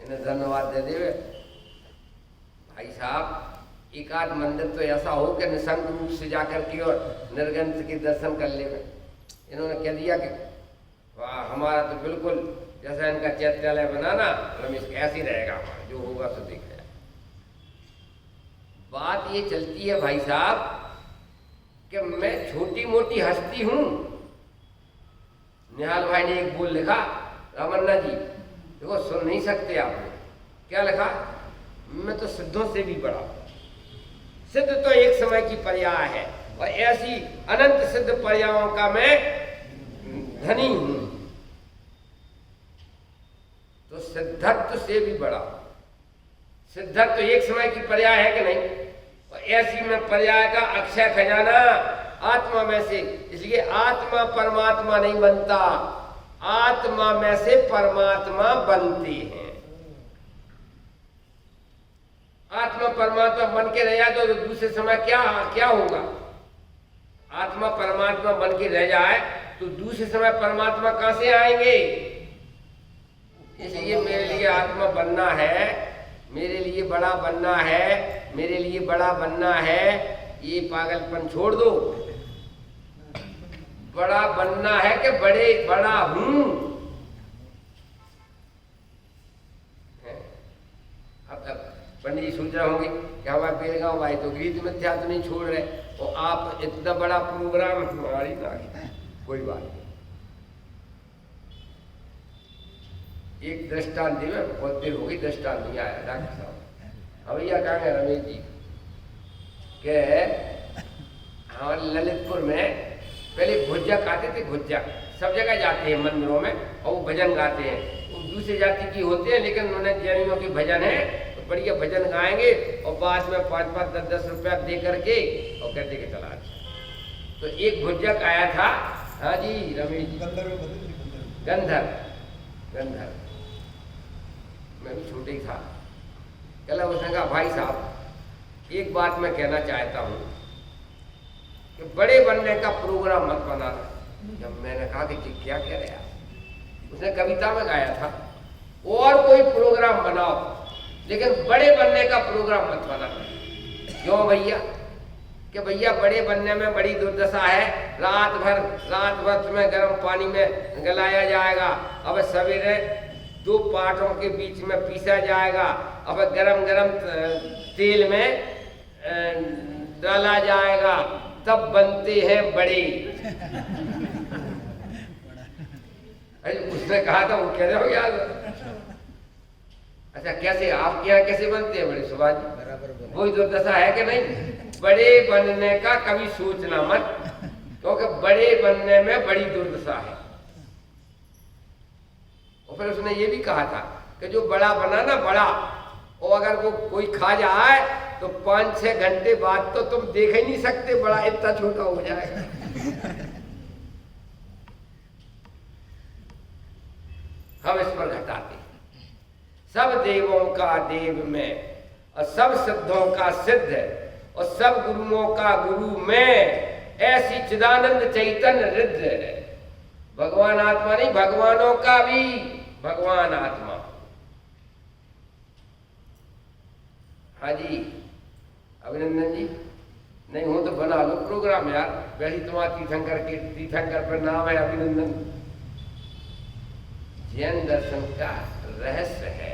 इन्हें धन्यवाद दे देवे। भाई साहब एक आध मंदिर तो ऐसा हो कि निसंग रूप से जाकर के और निर्गंथ के दर्शन कर ले। इन्होंने कह दिया कि वाह हमारा तो बिल्कुल जैसा इनका चैत्यालय बनाना रमेश ऐसे ही रहेगा, हमारा जो होगा तो देखा। बात ये चलती है भाई साहब कि मैं छोटी मोटी हस्ती हूं। निहाल भाई ने एक बोल लिखा, रामन्ना जी देखो सुन नहीं सकते आपने, क्या लिखा? मैं तो सिद्धों से भी बड़ा। सिद्ध तो एक समय की पर्याय है और ऐसी अनंत सिद्ध पर्यायों का मैं धनी हूं, तो सिद्धत्व से भी बड़ा। सिद्धत्व एक समय की पर्याय है कि नहीं? और ऐसी में पर्याय का अक्षय खजाना आत्मा में से। इसलिए आत्मा परमात्मा नहीं बनता, आत्मा में से परमात्मा बनते हैं। आत्मा परमात्मा बन के रह जाए तो दूसरे समय क्या होगा? आत्मा परमात्मा बन के रह जाए तो दूसरे समय परमात्मा कहां से आएंगे? इसलिए मेरे लिए आत्मा बनना है, मेरे लिए बड़ा बनना है, मेरे लिए बड़ा बनना है। ये पागलपन छोड़ दो। बड़ा बनना है कि बड़ा हूं। अब पंडित जी सोच रहे होंगे कि हमारे बेलगांव भाई तो गीत मिथ्या तो नहीं छोड़ रहे, और आप इतना बड़ा प्रोग्राम हमारी ना। कोई बात नहीं, एक दृष्टांत दी, मैं बहुत देर हो गई दृष्टांत नहीं आया डॉक्टर साहब। अब भैया कहाँ गए रमेश जी के हमारे ललितपुर में पहले भुज्जा खाते थे। भुज्जा सब जगह जाते हैं मंदिरों में और वो भजन गाते हैं। वो दूसरी जाति की होते हैं लेकिन उन्होंने जैनियों की भजन है तो बढ़िया भजन गाएंगे और बाद में 5-5, 10-10 रुपया दे करके और कहते कि चला। तो एक भुज्जक आया था, हाँ जी रमेश जी, गंधर, मैं भी छोटे ही था। चला उसने कहा भाई साहब एक बात मैं कहना चाहता हूँ कि बड़े बनने का प्रोग्राम मत बनाना। जब मैंने कहा कि जी क्या कह रहे आप? उसने कविता में गाया था और कोई प्रोग्राम बनाओ लेकिन बड़े बनने का प्रोग्राम मत बनाना। क्यों भैया? कि भैया बड़े बनने में बड़ी दुर्दशा है। रात भर तुम्हें गर्म पानी में गलाया जाएगा, अब सवेरे 2 पाठों के बीच में पीसा जाएगा, अब गरम तेल में डाला जाएगा, तब बनते हैं बड़े। अरे उसने कहा था, वो कह रहे हो यार। अच्छा कैसे आपके यहाँ कैसे बनते हैं बड़े सुभाष जी? वही दुर्दशा है कि नहीं? बड़े बनने का कभी सोचना मत, क्योंकि बड़े बनने में बड़ी दुर्दशा है। और फिर उसने ये भी कहा था कि जो बड़ा बना ना बड़ा, और अगर वो कोई खा जाए तो 5-6 घंटे बाद तो तुम देख ही नहीं सकते, बड़ा इतना छोटा हो जाएगा। हम इस पर घटाते हैं। सब देवों का देव में और सब सिद्धों का सिद्ध और सब गुरुओं का गुरु में ऐसी चिदानंद चैतन्य रिद्ध। भगवान आत्मा नहीं, भगवानों का भी भगवान आत्मा। हाँ जी अभिनंदन जी, नहीं हो तो बना लो प्रोग्राम यार, वैसे तुम्हारा तीर्थंकर पर नाम है अभिनंदन। जैन दर्शन का रहस्य है,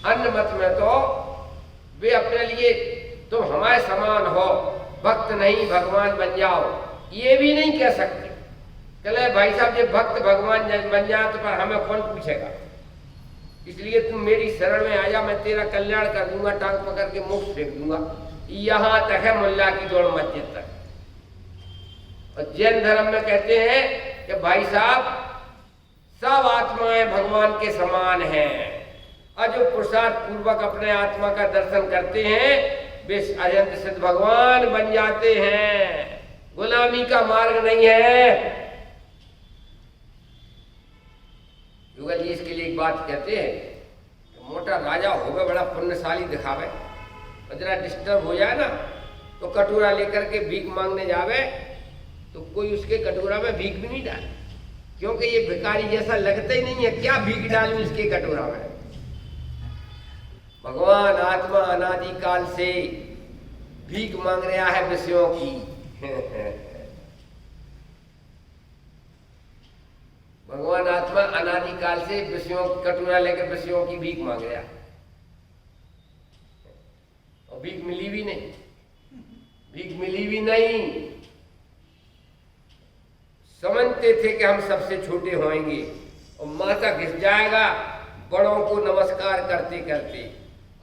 अन्य मत में तो वे अपने लिए तुम हमारे समान हो, भक्त नहीं भगवान बन जाओ, ये भी नहीं कह सकते। चले भाई साहब ये भक्त भगवान बन जाए तो पर हमें कौन पूछेगा, इसलिए तुम मेरी शरण में आया, मैं तेरा कल्याण कर दूंगा, टांग पकड़ के मुफ्त फेंक दूंगा। यहां तक है मुल्ला की दौड़ मस्जिद तक। और जैन धर्म में कहते हैं कि भाई साहब सब आत्माएं भगवान के समान हैं, और जो पुरुषार्थ पूर्वक अपने आत्मा का दर्शन करते हैं वे अयंत सिद्ध भगवान बन जाते हैं। गुलामी का मार्ग नहीं है। युगल जी इसके लिए एक बात कहते हैं, मोटा राजा होवे बड़ा पुण्यशाली दिखावे, और जरा डिस्टर्ब हो जाए ना तो कटोरा लेकर के भीख मांगने जावे तो कोई उसके कटोरा में भीख भी नहीं डाले, क्योंकि ये भिखारी जैसा लगता ही नहीं है, क्या भीख डालूं इसके कटोरा में। भगवान आत्मा अनादि काल से भीख मांग रहा है विषयों की। भगवान आत्मा अनादि काल से विषयों कटोरा लेकर विषयों की भीख मांग रहा है, और भीख मिली भी नहीं, भीख मिली भी नहीं। समझते थे कि हम सबसे छोटे होंगे, और माता घिस जाएगा बड़ों को नमस्कार करते करते,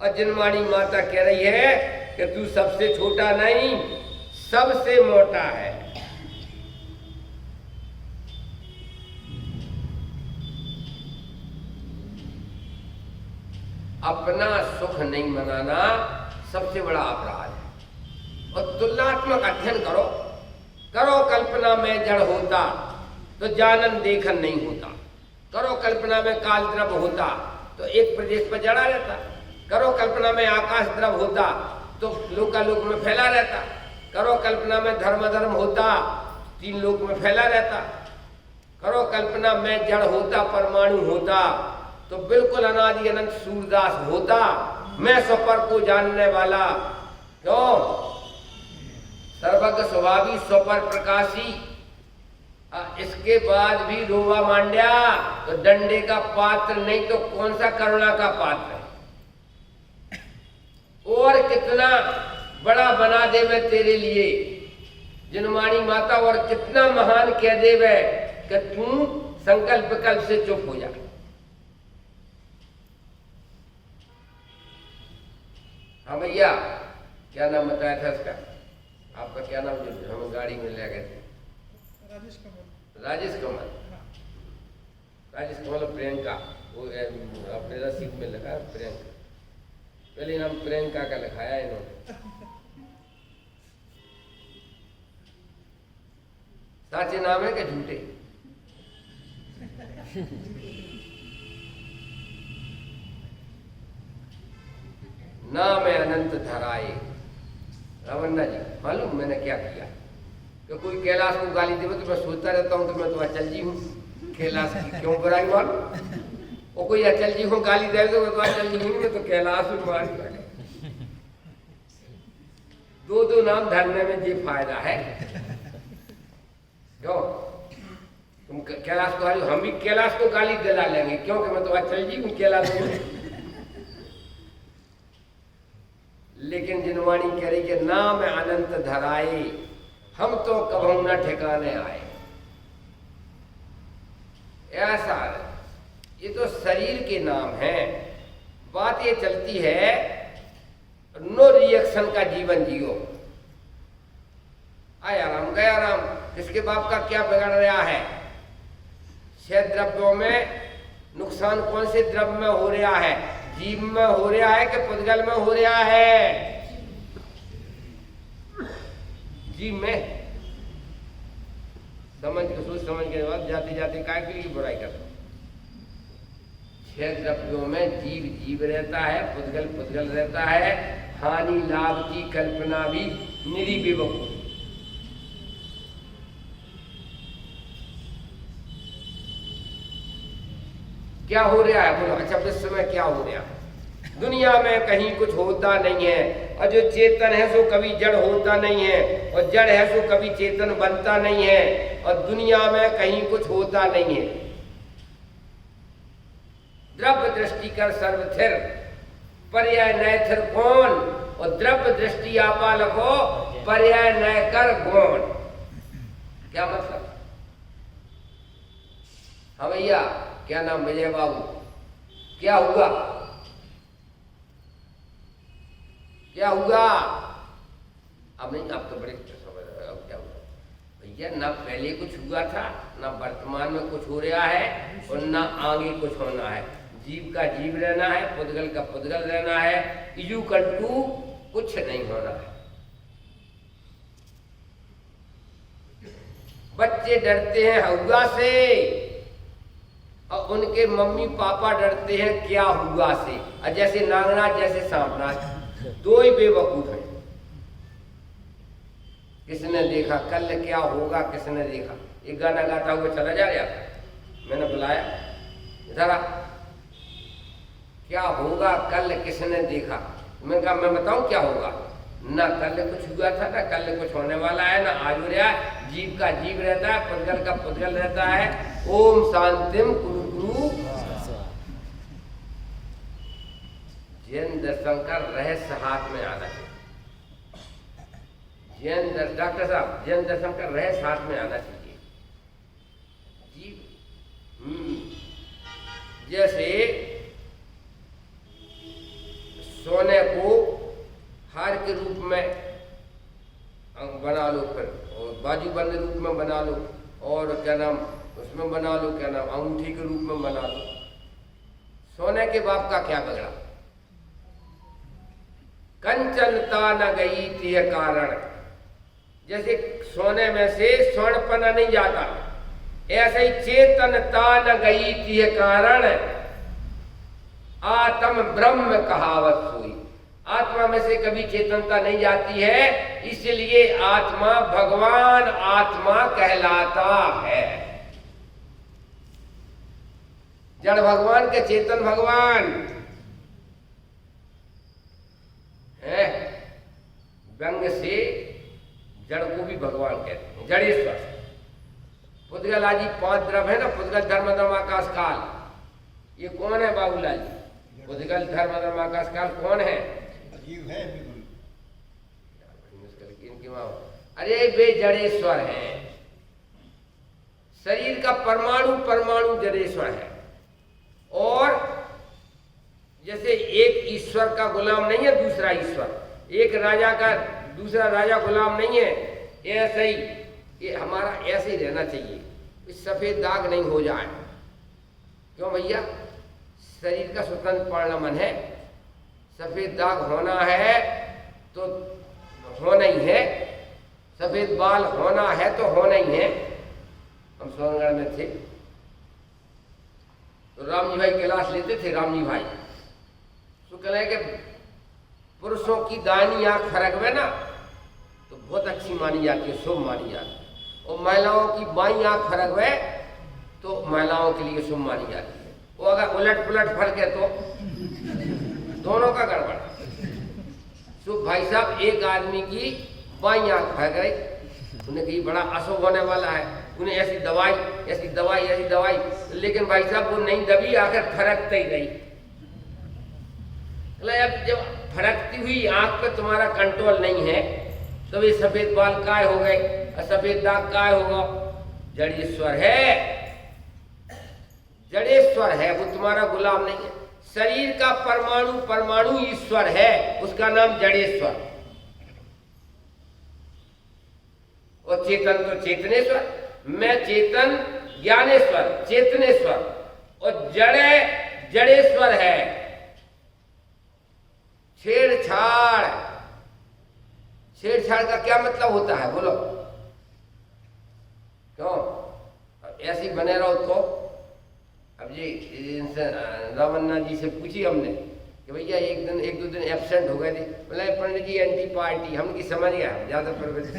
और जिनवाणी माता कह रही है कि तू सबसे छोटा नहीं सबसे मोटा है। अपना सुख नहीं मनाना सबसे बड़ा अपराध है। और तुलनात्मक अध्ययन करो, करो कल्पना में जड़ होता तो जानन देखन नहीं होता, करो कल्पना में काल द्रव होता तो एक प्रदेश पर जड़ा रहता, करो कल्पना में आकाश द्रव होता तो लोकालोक में फैला रहता, करो कल्पना में धर्म धर्म होता तीन लोक में फैला रहता, करो कल्पना में जड़ होता परमाणु होता तो बिल्कुल अनादि अनंत सूरदास होता, मैं स्वपर को जानने वाला। क्यों? सर्वज्ञ स्वभावी स्वपर प्रकाशी। इसके बाद भी रोवा मांड्या तो डंडे का पात्र नहीं तो कौन सा करुणा का पात्र है। और कितना बड़ा बना दे मैं तेरे लिए जिनवाणी माता, और कितना महान कह दे वे कि तू संकल्प विकल्प से चुप हो जा। हाँ भैया, क्या नाम बताया था इसका? आपका क्या नाम जो हम गाड़ी में ले गए थे? राजेश कमल। राजेश कमल, राजेश कमल प्रियंका, वो अपने रसीद में लिखा है प्रियंका, पहले नाम प्रियंका का लिखाया है इन्होंने। साचे नाम है कि झूठे? नाम है अनंत धराए। रावन्ना जी मालूम मैंने क्या किया कि कोई कैलाश को गाली दे तो मैं सोचता रहता हूँ कि मैं तो अचल जी हूँ, कैलाश की क्यों बुराई मालूम। और कोई अचल जी को गाली दे तो मैं तो अचल जी हूँ, मैं तो कैलाश हूँ मारी। दो दो नाम धरने में ये फायदा है। क्यों तुम कैलाश को गाली, हम भी कैलाश को गाली दिला लेंगे क्योंकि मैं तो अचल जी हूँ कैलाश हूँ। लेकिन जिनवाणी कह रही कि नाम अनंत धराए, हम तो कभू न ठिकाने आए। ऐसा ये तो शरीर के नाम है। बात ये चलती है नो रिएक्शन का जीवन जियो। आया राम गया राम, किसके बाप का क्या बिगड़ रहा है? 6 द्रव्यों में नुकसान कौन से द्रव्य में हो रहा है? जीव में हो रहा है कि पुद्गल में हो रहा है? जीव में। समझ के सोच समझ के बाद जाते जाते काय के लिए बुराई करता। छह द्रव्यों में जीव जीव रहता है, पुद्गल पुद्गल रहता है, हानि लाभ की कल्पना भी निरी बेवकूफ। क्या हो रहा है बोलो? अच्छा विश्व में क्या हो रहा है? दुनिया में कहीं कुछ होता नहीं है, और जो चेतन है सो कभी जड़ होता नहीं है, और जड़ है सो कभी चेतन बनता नहीं है, और दुनिया में कहीं कुछ होता नहीं है। द्रव्य दृष्टि कर सर्वथिर, पर्याय नय थिर कौन, और द्रव्य दृष्टि आपा लखो, पर्याय नय कर गौण। क्या मतलब? हाँ भैया, क्या नाम? विजय बाबू। क्या हुआ? क्या हुआ? अब नहीं, अब तो बड़े समझ रहे हो। अब क्या हुआ भैया? ना पहले कुछ हुआ था, ना वर्तमान में कुछ हो रहा है, और ना आगे कुछ होना है। जीव का जीव रहना है, पुद्गल का पुद्गल रहना है, इजू कल्टू कुछ नहीं होना है। बच्चे डरते हैं हवा से, और उनके मम्मी पापा डरते हैं क्या हुआ से। और जैसे नागनाथ जैसे सांपनाथ, दो ही बेवकूफ हैं। किसने देखा कल क्या होगा? किसने देखा? एक गाना गाता हुआ चला जा रहा, मैंने बुलाया, इधर आ, क्या होगा कल किसने देखा? मैंने कहा मैं बताऊं क्या होगा? ना कल कुछ हुआ था, ना कल कुछ होने वाला है, ना आज हो रहा है। जीव का जीव रहता है, पुद्गल का पुद्गल रहता है। ओम शांतिम कुरु कुरु। जैन दर्शन का रहस्य हाथ में आना चाहिए। डॉक्टर साहब, जैन दर्शन का रहस्य हाथ में आना चाहिए। जीव जैसे सोने को हार के रूप में बना लो, फिर और बाजूबंद रूप में बना लो, और क्या नाम उसमें बना लो, क्या नाम अंगूठी के रूप में बना लो। सोने के बाप का क्या बिगड़ा? कंचनता न गई थी कारण। जैसे सोने में से स्वर्णपना नहीं जाता, ऐसे ही चेतनता न गई थी कारण आत्म ब्रह्म कहावत हुई। आत्मा में से कभी चेतनता नहीं जाती है, इसलिए आत्मा भगवान आत्मा कहलाता है। जड़ भगवान के चेतन भगवान है। व्यंग से जड़ को भी भगवान कहते हैं, जड़ेश्वर। पुद्गल आदि 5 द्रव्य है ना, पुद्गल धर्म धर्म आकाश काल। ये कौन है बाबूलाल जी? पुद्गल धर्म धर्म आकाश काल कौन है? अजीब है बिल्कुल। इनकी माँ, अरे वे जड़ेश्वर है। शरीर का परमाणु परमाणु जड़ेश्वर है। और जैसे एक ईश्वर का गुलाम नहीं है दूसरा ईश्वर, एक राजा का दूसरा राजा गुलाम नहीं है, ऐसे ही ये हमारा ऐसे ही रहना चाहिए, इस सफेद दाग नहीं हो जाए। क्यों भैया? शरीर का स्वतंत्र पार्लमन है, सफेद दाग होना है तो होना ही है, सफेद बाल होना है तो होना ही है। हम सोनगढ़ में थे तो रामजी भाई क्लास लेते थे। रामजी भाई तो कह कि पुरुषों की दाहिनी आंख फरकवे ना तो बहुत अच्छी मानी जाती है, शुभ मानी जाती है, और महिलाओं की बाईं आंख फरकवे तो महिलाओं के लिए शुभ मानी जाती है। वो अगर उलट पुलट फरके तो दोनों का गड़बड़। तो भाई साहब एक आदमी की बाईं आंख फरक गई, उन्हें कही बड़ा अशुभ होने वाला है, उन्हें ऐसी दवाई ऐसी दवाई ऐसी दवाई, लेकिन भाई साहब वो नहीं दबी, आकर फरकते ही नहीं। अब जब फरकती हुई आंख पे तुम्हारा कंट्रोल नहीं है तो ये सफेद बाल काय हो गए और सफेद दाग काय होगा? जड़ेश्वर है, जड़ेश्वर है, वो तुम्हारा गुलाम नहीं है। शरीर का परमाणु परमाणु ईश्वर है, उसका नाम जड़ेश्वर। और चेतन तो चेतनेश्वर, मैं चेतन ज्ञानेश्वर चेतनेश्वर, और जड़े जड़ेश्वर है। छेड़छाड़, छेड़छाड़ का क्या मतलब होता है बोलो? क्यों ऐसे ही बने रहो तो अब ये इनसे रामन्ना जी से पूछी हमने कि भैया एक दो दिन एब्सेंट हो गए थे, बोला पंडित जी एंटी पार्टी, हम की समझ गया ज्यादा प्रवचन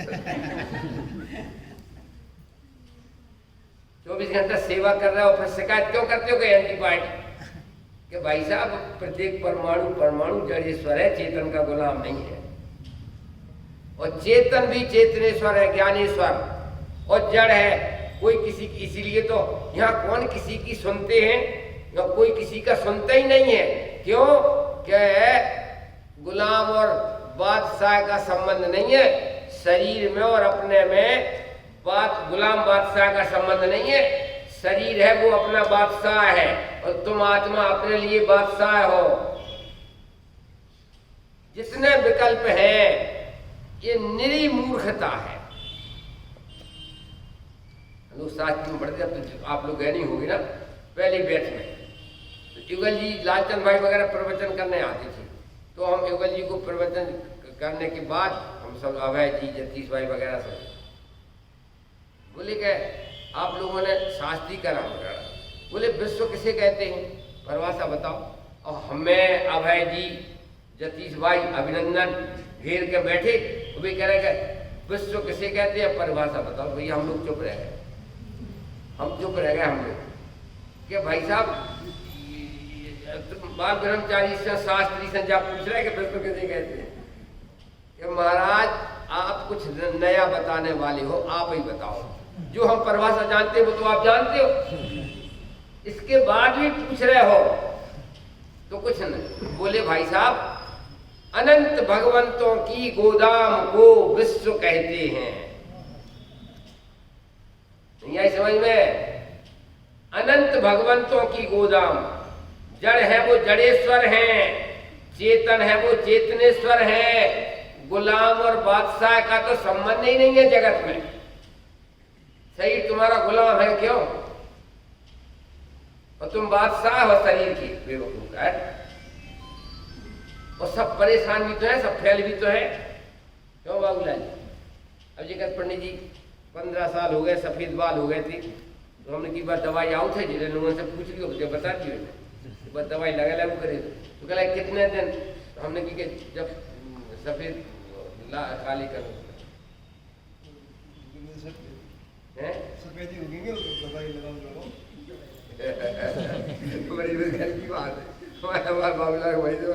24 घंटा सेवा कर रहे हो फिर शिकायत क्यों करते हो कि एंटी पार्टी? कि भाई साहब प्रत्येक परमाणु जड़ेश्वर है, चेतन का गुलाम नहीं है। और चेतन भी चेतनेश्वर है, ज्ञानेश्वर, और जड़ है कोई किसी की। इसीलिए तो यहाँ कौन किसी की सुनते हैं, या कोई किसी का सुनता ही नहीं है। क्यों? कि गुलाम और बादशाह का संबंध नहीं है शरीर में, और अपने में गुलाम बादशाह का संबंध नहीं है। शरीर है वो अपना बादशाह है, और तुम आत्मा अपने लिए बादशाह हो। जितने विकल्प हैं ये निरी मूर्खता है। लोग शास्त्र में पढ़ते, अब तो आप लोग गए नहीं होंगे ना पहले बैच में, तो युगल जी लालचंद भाई वगैरह प्रवचन करने आते थे। तो हम युगल जी को प्रवचन करने के बाद हम सब अभय जी, जगदीश भाई वगैरह सब बोले कि आप लोगों ने शास्त्री का नाम करा, बोले विश्व किसे कहते हैं, परिभाषा बताओ। और हमें अभय जी, जगदीश भाई, अभिनंदन घेर के बैठे, वो भी कह रहे कि विश्व किसे कहते हैं, परिभाषा बताओ। भैया हम लोग चुप रह गए, हम लोग कि भाई साहब बाल ब्रह्मचारी से शास्त्री से जा पूछ रहे कि विश्व किसे कहते हैं। कि महाराज आप कुछ नया बताने वाले हो, आप ही बताओ। जो हम परिभाषा जानते हो वो तो आप जानते हो, इसके बाद भी पूछ रहे हो तो कुछ नहीं। बोले भाई साहब अनंत भगवंतों की गोदाम को विश्व कहते हैं। नहीं आई समझ में? अनंत भगवंतों की गोदाम, जड़ है वो जड़ेश्वर है, चेतन है वो चेतनेश्वर है। गुलाम और बादशाह का तो संबंध ही नहीं है जगत में। शरीर तुम्हारा गुलाम है क्यों? और तुम बादशाह हो शरीर की, बेवकूफ है। और सब परेशान भी तो है, सब फैल भी तो है। क्यों बाबूलाल जी? अब जी कहते पंडित जी 15 साल हो गए, सफेद बाल हो गए थे, तो हमने की बार दवाई आउट है, जिन लोगों से पूछ लियो बता दियो, बस दवाई लगा लागू करे। तो कहला कितने दिन? तो हमने की जब सफेद काली कर सफेदी उगेंगे तो दवाई लगाओ। बड़ी घर की बात है, हमारा बाबूलाल वही तो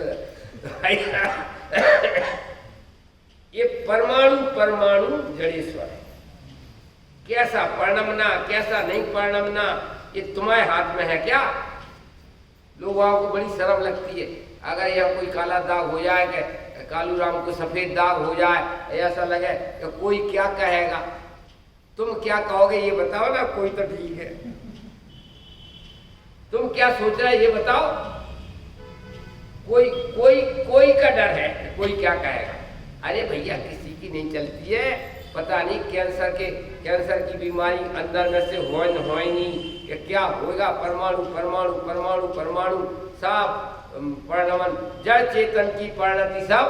ये परमाणु जड़ेश्वर है। कैसा परिणमना, कैसा नहीं परिणमना, ये तुम्हारे हाथ में है क्या? लोगों को बड़ी शर्म लगती है अगर यह कोई काला दाग हो जाए, कि कालू राम को सफेद दाग हो जाए, ऐसा लगे कि कोई क्या कहेगा। तुम क्या कहोगे ये बताओ ना, कोई तो ठीक है। तुम क्या सोच रहे ये बताओ। कोई का डर है, कोई क्या कहेगा। अरे भैया किसी की नहीं चलती है, पता नहीं कैंसर की बीमारी अंदर में से हो नहीं, या क्या होगा। परमाणु सब परिणमन, जड़ चेतन की परिणति सब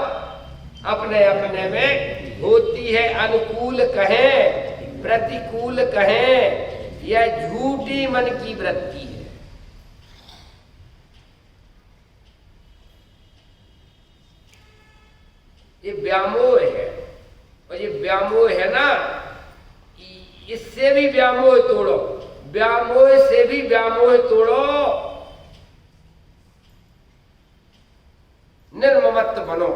अपने अपने में होती है। अनुकूल कहें प्रतिकूल कहें, यह झूठी मन की वृत्ति है। ये व्यामोह है, और ये व्यामोह है ना, इससे भी व्यामोह तोड़ो, व्यामोह से भी व्यामोह तोड़ो, निर्ममत्व बनो।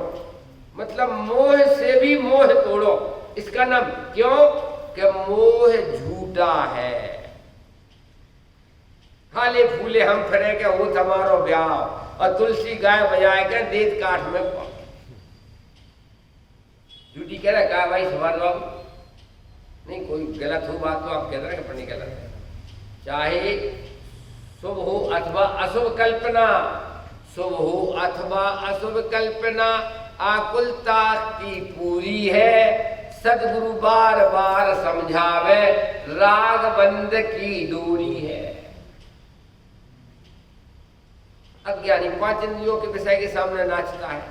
मतलब मोह से भी मोह तोड़ो। इसका नाम क्यों? कि मोह झूठा है। हाले फूले हम फिरे के हो हमारो ब्याह, और तुलसी गाय बजाए के देत काठ में झूठी कह रहा कहा भाई सुभाष बाबू नहीं, कोई गलत हो बात तो आप कह रहे हैं पर नहीं गलत है। चाहे शुभ हो अथवा अशुभ कल्पना, शुभ हो अथवा अशुभ कल्पना, आकुलता की पूरी है। सदगुरु बार बार समझावे, राग बंद की दूरी है। अज्ञानी 5 इंद्रियों के विषय के सामने नाचता है,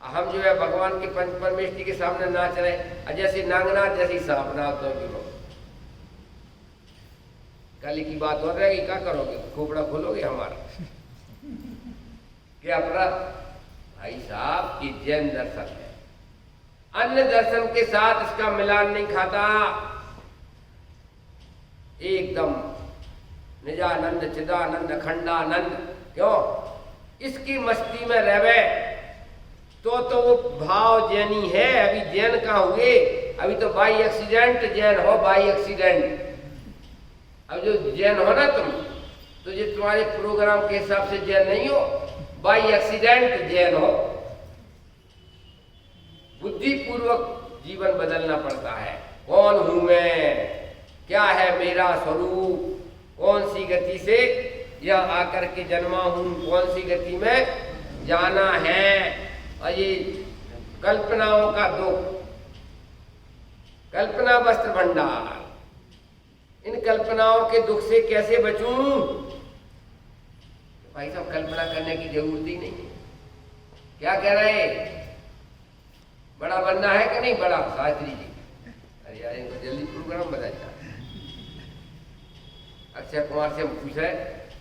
हम जो है भगवान के पंच परमेष्टि के सामने नाच रहे हैं। जैसे नांगनाथ जैसी सांप नाच दो, कल की बात हो रहेगी, क्या करोगे, खोपड़ा खोलोगे हमारा क्या अपना? भाई साहब की जैन दर्शन है, अन्य दर्शन के साथ इसका मिलान नहीं खाता, एकदम निजानंद चिदानंद अखंडानंद। क्यों? इसकी मस्ती में रहवे तो वो भाव जैनी है। अभी जैन कहाँ हुए? अभी तो बाई एक्सीडेंट जैन हो, बाई एक्सीडेंट। अब जो जैन हो ना तुम, तो जो तुम्हारे प्रोग्राम के हिसाब से जैन नहीं हो, बाई एक्सीडेंट जैन हो। बुद्धि पूर्वक जीवन बदलना पड़ता है। कौन हूं मैं, क्या है मेरा स्वरूप, कौन सी गति से यह आकर के जन्मा हूं, कौन सी गति में जाना है। और ये कल्पनाओं का दुख, कल्पना वस्त्र भंडार, इन कल्पनाओं के दुख से कैसे बचूं? भाई साहब कल्पना करने की जरूरत ही नहीं है। क्या कह रहे हैं? बड़ा बनना है कि नहीं? बड़ा शास्त्री जी, अरे यार इनको जल्दी प्रोग्राम बताया। अक्षय कुमार से हम पूछे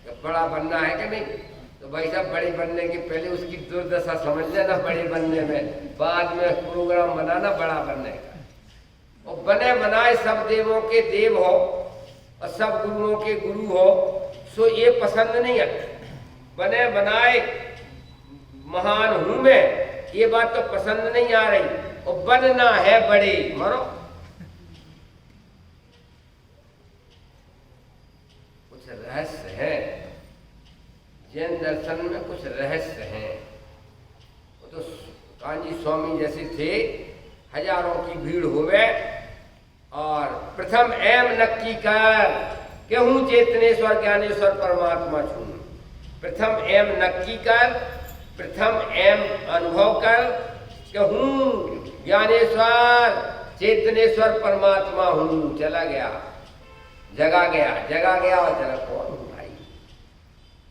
कि बड़ा बनना है कि नहीं, तो भाई साहब बड़े बनने के पहले उसकी दुर्दशा समझ लेना, बड़े बनने में, बाद में प्रोग्राम बनाना बड़ा बनने का। और बने बनाए सब देवों के देव हो और सब गुरुओं के गुरु हो, सो ये पसंद नहीं है। बने बनाए महान हूं मैं, ये बात तो पसंद नहीं आ रही। और बनना है बड़े, मरो। कुछ रहस्य है जैन दर्शन में, कुछ रहस्य हैं। वो तो कांजी स्वामी जैसे थे, हजारों की भीड़ होवे और प्रथम एम नक्की कर के हूं चेतनेश्वर ज्ञानेश्वर परमात्मा छू। प्रथम एम नक्की कर, प्रथम एम अनुभव कर कि हूं ज्ञानेश्वर चेतनेश्वर परमात्मा हूं। चला गया, जगा गया, जगा गया और चला। कौन हूं भाई?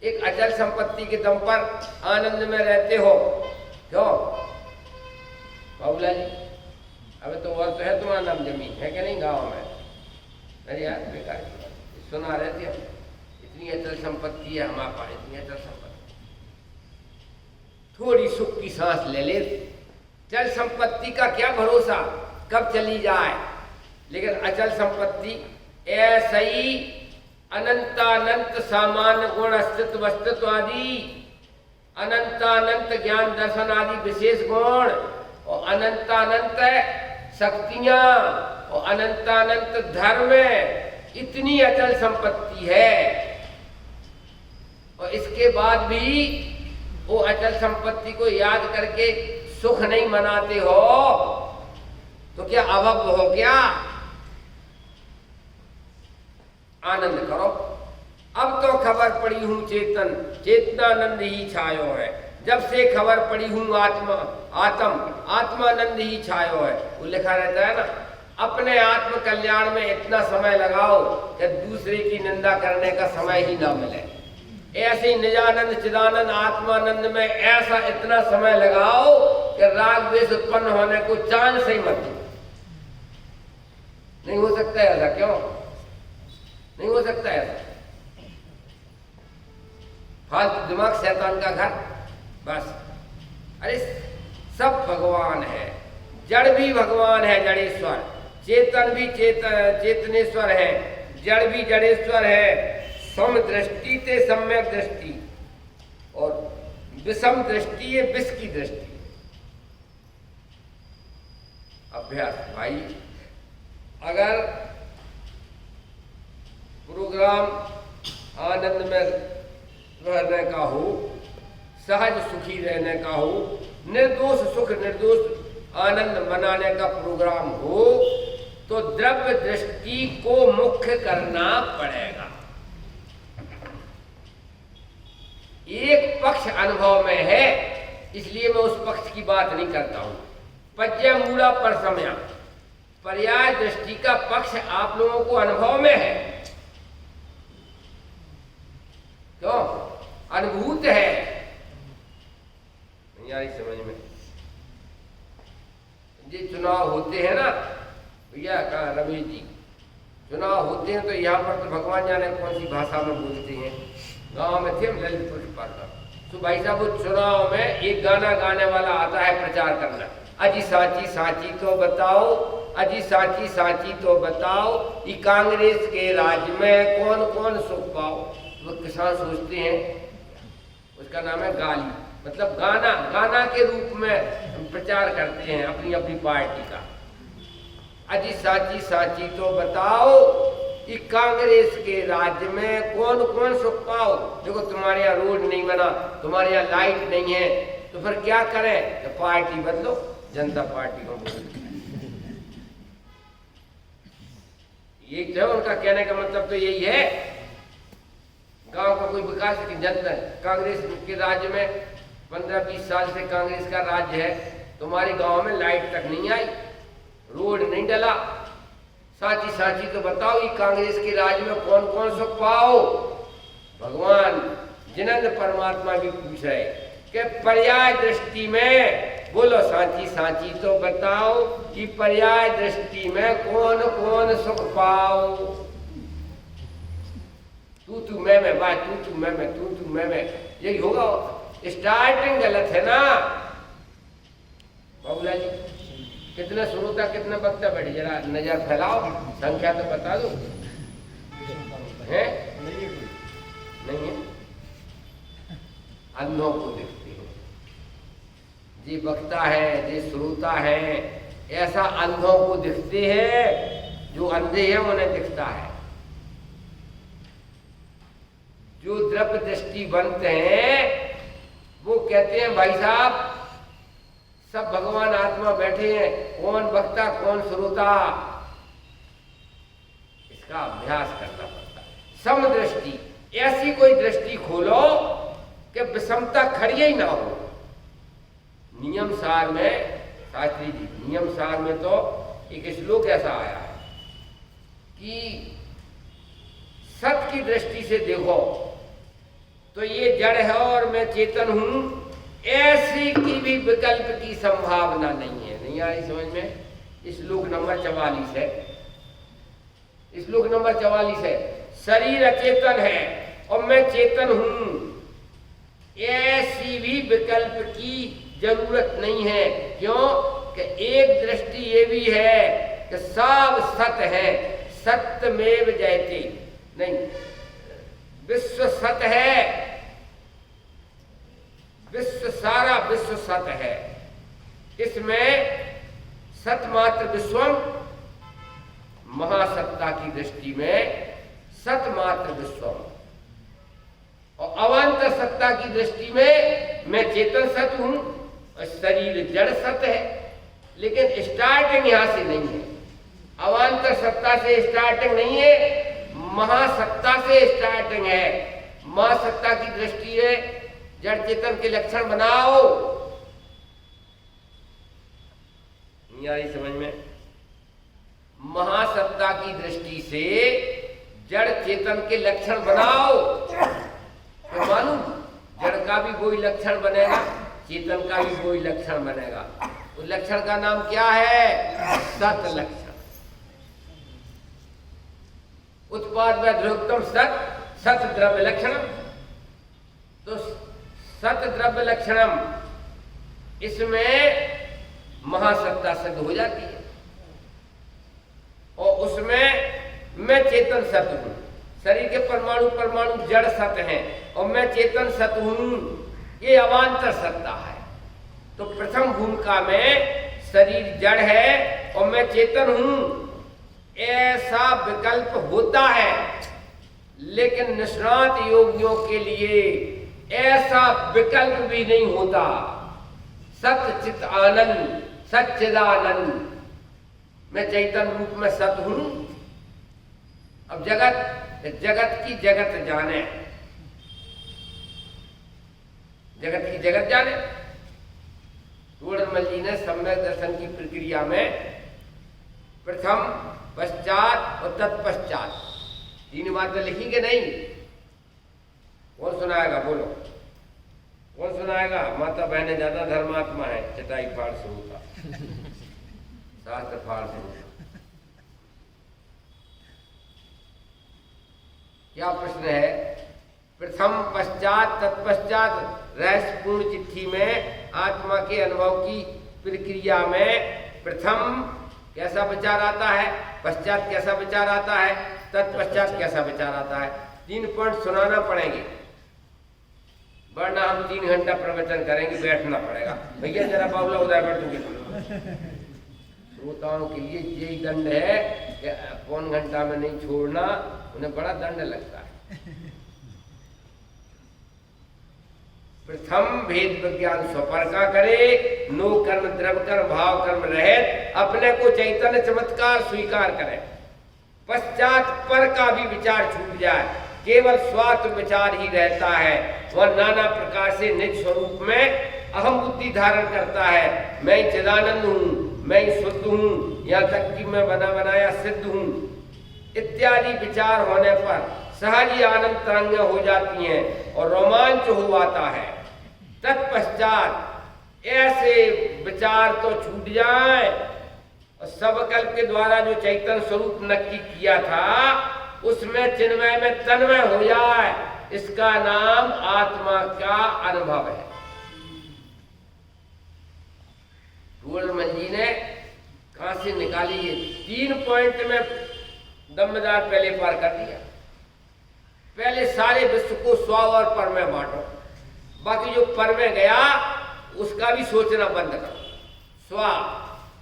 एक अचल संपत्ति के दम पर आनंद में रहते हो। क्यों बाबूला जी? अबे तो और तो है तुम्हारा नाम जमीन है कि नहीं गांव में? अरे यार बेकार की बात सुना रहे थे हम। इतनी अचल संपत्ति है हमारे पास, इतनी अचल संपत्ति, थोड़ी सुख की सांस ले ले। चल संपत्ति का क्या भरोसा, कब चली जाए। लेकिन अचल संपत्ति ऐसा ही अनंतानंत सामान्य गुण अस्तित्व वस्तुत्व आदि, अनंतानंत ज्ञान दर्शन आदि विशेष गुण, और अनंतानंत शक्तियां और अनंतानंत धर्म, इतनी अचल संपत्ति है। और इसके बाद भी वो अचल संपत्ति को याद करके सुख नहीं मनाते हो तो क्या अभव हो? क्या आनंद करो। अब तो खबर पड़ी हूं चेतन, चेतनानंद ही छायो है। जब से खबर पड़ी हूं आत्मा, आत्मानंद ही छायो है। वो लिखा रहता है ना, अपने आत्म कल्याण में इतना समय लगाओ कि दूसरे की निंदा करने का समय ही ना मिले। ऐसे ही निजानंद चिदानंद आत्मानंद में ऐसा इतना समय लगाओ कि राग द्वेष उत्पन्न होने को चांस ही मत दो। नहीं हो सकता है ऐसा। क्यों नहीं हो सकता है ऐसा? फालतू दिमाग शैतान का घर बस। अरे सब भगवान है, जड़ भी भगवान है जड़ेश्वर, चेतन भी चेतनेश्वर है, जड़ भी जड़ेश्वर है। सम दृष्टि ते सम्यक दृष्टि, और विषम दृष्टि है विष की दृष्टि। अभ्यास भाई, अगर प्रोग्राम आनंद में रहने का हो, सहज सुखी रहने का हो, निर्दोष सुख निर्दोष आनंद मनाने का प्रोग्राम हो, तो द्रव्य दृष्टि को मुख्य करना पड़ेगा। एक पक्ष अनुभव में है, इसलिए मैं उस पक्ष की बात नहीं करता हूं। पज्य मूला पर समय पर्याय दृष्टि का पक्ष आप लोगों को अनुभव में है। क्यों? अनुभूत है। नहीं आ रही समझ में? ये चुनाव होते हैं ना भैया, कहा रमेश जी, चुनाव होते हैं तो यहाँ पर तो भगवान जाने कौन सी भाषा में बोलते हैं। गांव में थे हम ललितपुर पार्क, तो भाई साहब वो चुनाव में एक गाना गाने वाला आता है प्रचार करना, अजी सांची सांची तो बताओ, अजी सांची सांची तो बताओ, ये कांग्रेस के राज में कौन कौन सुख पाओ। वो किसान सोचते हैं उसका नाम है गाली, मतलब गाना, गाना के रूप में प्रचार करते हैं अपनी अपनी पार्टी का। अजी सांची सांची तो बताओ, कि कांग्रेस के राज्य में कौन कौन सुख पाओ। देखो तुम्हारे यहाँ रोड नहीं बना, तुम्हारे यहाँ लाइट नहीं है, तो फिर क्या करें, तो पार्टी बदलो, जनता पार्टी को बोलो। ये जो उनका कहने का मतलब तो यही है, गांव का कोई विकास की जनता कांग्रेस के राज्य में 15-20 साल से कांग्रेस का राज्य है, तुम्हारे गांव में लाइट तक नहीं आई, रोड नहीं डला, साची साची तो बताओ ये कांग्रेस के राज में कौन कौन सुख पाओ। भगवान जिनंद परमात्मा भी पूछ रहे कि पर्याय दृष्टि में बोलो, साची साची तो बताओ कि पर्याय दृष्टि में कौन कौन सुख पाओ। तू मैं बात, तू मैं तू मैं यही होगा। स्टार्टिंग गलत है ना बाबूलाल जी। कितने श्रोता कितने वक्ता बैठे, जरा नजर फैलाओ, संख्या तो बता दो। है नहीं है, अंधों को दिखते हो, जी वक्ता है जी श्रोता है, ऐसा अंधों को दिखते हैं, जो अंधे हैं उन्हें दिखता है। जो द्रव्य दृष्टि बनते हैं वो कहते हैं भाई साहब सब भगवान आत्मा बैठे हैं, कौन वक्ता कौन श्रोता, इसका अभ्यास करना पड़ता है। समदृष्टि, ऐसी कोई दृष्टि खोलो कि विषमता खड़ी ही ना हो। नियम सार में शास्त्री जी, नियम सार में तो एक श्लोक ऐसा आया है कि सत की दृष्टि से देखो तो ये जड़ है और मैं चेतन हूं, ऐसी की भी विकल्प की संभावना नहीं है। नहीं आ रही समझ में? श्लोक नंबर 44 है, श्लोक नंबर 44 है। शरीर अचेतन है और मैं चेतन हूं, ऐसी भी विकल्प की जरूरत नहीं है। क्यों कि एक दृष्टि ये भी है कि सब सत है, सत्यमेव जयते, नहीं विश्व सत है, विश्व सारा विश्व सत है। इसमें सतमात्र विश्वम, महासत्ता की दृष्टि में सतमात्र विश्वम, और अवान्तर सत्ता की दृष्टि में मैं चेतन सत हूं और शरीर जड़ सत है। लेकिन स्टार्टिंग यहां से नहीं है, अवान्तर सत्ता से स्टार्टिंग नहीं है, महासत्ता से स्टार्टिंग है। महासत्ता की दृष्टि है, जड़ चेतन के लक्षण बनाओ। नहीं आ रही समझ में? महासत्ता की दृष्टि से जड़ चेतन के लक्षण बनाओ, तो मालूम जड़ का भी कोई लक्षण बनेगा, चेतन का भी कोई लक्षण बनेगा। उस लक्षण का नाम क्या है? सत लक्षण। उत्पाद में ध्रुवोत्तम सत, सत द्रव्य लक्षणम। तो सत द्रव्य लक्षणम, इसमें महासत्ता सिद्ध हो जाती है और उसमें मैं चेतन सत हूं। शरीर के परमाणु परमाणु जड़ सत हैं और मैं चेतन सत हूं, ये अवान्तर सत्ता है। तो प्रथम भूमिका में शरीर जड़ है और मैं चेतन हूं, ऐसा विकल्प होता है। लेकिन निष्णात योगियों के लिए ऐसा विकल्प भी नहीं होता। सत चित आनंद, सच्चिदानंद, मैं चैतन्य रूप में सत हूं। अब जगत की जगत जाने, जगत की जगत जाने। तोड़रमल जी ने सम्यक दर्शन की प्रक्रिया में प्रथम, पश्चात और तत्पश्चात तीन बातें लिखी कि नहीं? कौन सुनाएगा? बोलो, कौन सुनाएगा? माता बहनें ज्यादा धर्मात्मा है, चटाई फाड़ से होता, शास्त्र फाड़ से होता। क्या प्रश्न है? प्रथम पश्चात तत्पश्चात रहस्यपूर्ण चिट्ठी में आत्मा के अनुभव की प्रक्रिया में प्रथम कैसा विचार आता है, पश्चात कैसा विचार आता है, तत्पश्चात कैसा विचार आता है। 3 पॉइंट सुनाना पड़ेंगे, वरना हम 3 घंटा प्रवचन करेंगे, बैठना पड़ेगा। भैया जरा बाबूला उधर बैठ चुके। श्रोताओं के लिए यही दंड है कि पौन घंटा में नहीं छोड़ना, उन्हें बड़ा दंड लगता है। प्रथम भेद विज्ञान स्वपर का करे, नो कर्म द्रव कर्म भाव कर्म रहित अपने को चैतन्य चमत्कार स्वीकार करे। पश्चात पर का भी विचार छूट जाए, केवल स्वात्म विचार ही रहता है। वह नाना प्रकार से निज स्वरूप में अहम बुद्धि धारण करता है। मैं चिदानंद हूँ, मैं शुद्ध हूँ, यहाँ तक कि मैं बना बनाया सिद्ध हूँ इत्यादि विचार होने पर सहज ही आनंद तरंगें हो जाती हैं और रोमांच हो आता है। तत्पश्चात ऐसे विचार तो छूट जाए और सबकल्प के द्वारा जो चैतन्य स्वरूप नक्की किया था उसमें चिन्मय में तन्मय हो जाए। इसका नाम आत्मा का अनुभव है। पूर्णमल जी ने कहां से निकाली ये 3 पॉइंट में दमदार पहले पार कर दिया। पहले सारे विश्व को स्व और पर में बांटो, बाकी जो पर में गया उसका भी सोचना बंद करो। स्व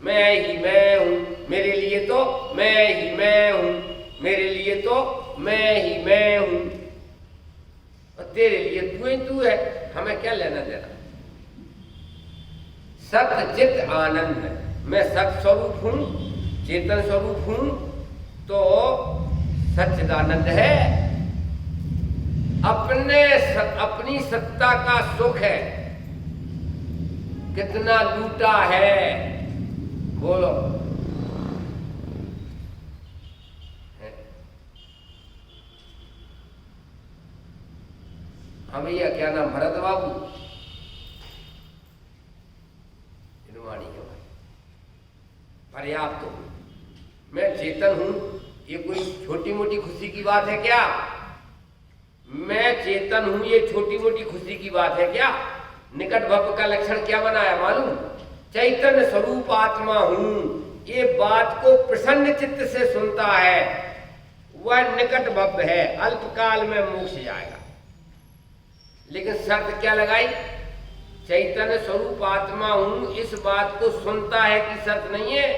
मैं ही मैं हूं, मेरे लिए तो मैं ही मैं हूं, मेरे लिए तो मैं ही मैं हूं और तेरे लिए तू ही तू है, हमें क्या लेना देना। सत चित आनंद, मैं सत स्वरूप हूं, चेतन स्वरूप हूं तो सच्चिदानंद है। अपनी सत्ता का सुख है, कितना लूटा है बोलो। हाँ भैया, क्या नाम? भरत बाबू निर्वाणी है भाई, पर्याप्त हूं, मैं चेतन हूं। ये कोई छोटी मोटी खुशी की बात है क्या? मैं चेतन हूं, ये छोटी मोटी खुशी की बात है क्या? निकट भव का लक्षण क्या बनाया मालूम? चैतन्य स्वरूप आत्मा हूं, ये बात को प्रसन्न चित्त से सुनता है, वह निकट भव है, अल्पकाल में मोक्ष जाएगा। लेकिन शर्त क्या लगाई? चैतन्य स्वरूप आत्मा हूं, इस बात को सुनता है कि शर्त नहीं है,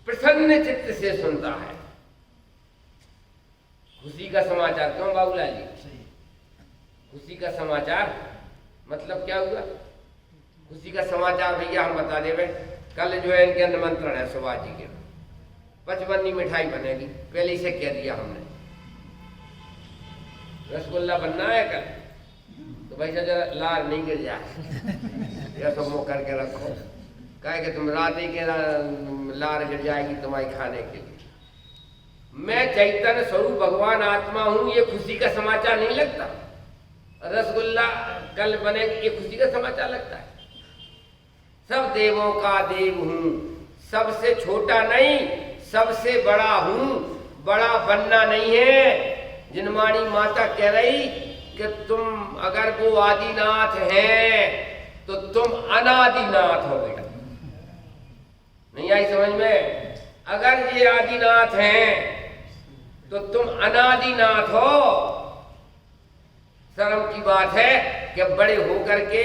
प्रसन्न चित्त से सुनता है। खुशी का समाचार क्यों बाबूलाल जी? खुशी का समाचार मतलब क्या हुआ? खुशी का समाचार भैया हम बता देवे, कल जो है इनके निमंत्रण है सुभाष जी के, 55 मिठाई बनेगी, पहले ही से कह दिया हमने। रसगुल्ला बनना है कल, तो भाई जरा लार नहीं गिर जाए, यह सब मुँह करके रखो, कहे कि तुम रात ही के लार गिर जाएगी तुम्हारी खाने के लिए। मैं चैतन्य स्वरूप भगवान आत्मा हूं, ये खुशी का समाचार नहीं लगता? रसगुल्ला कल बनेगी, ये खुशी का समाचार लगता है? सब देवों का देव हूं, सबसे छोटा नहीं, सबसे बड़ा हूं, बड़ा बनना नहीं है। जिनवाणी माता कह रही कि तुम अगर वो आदिनाथ हैं तो तुम अनादिनाथ हो बेटा। नहीं आई समझ में? अगर ये आदिनाथ हैं तो तुम अनादिनाथ हो। शर्म की बात है कि बड़े होकर के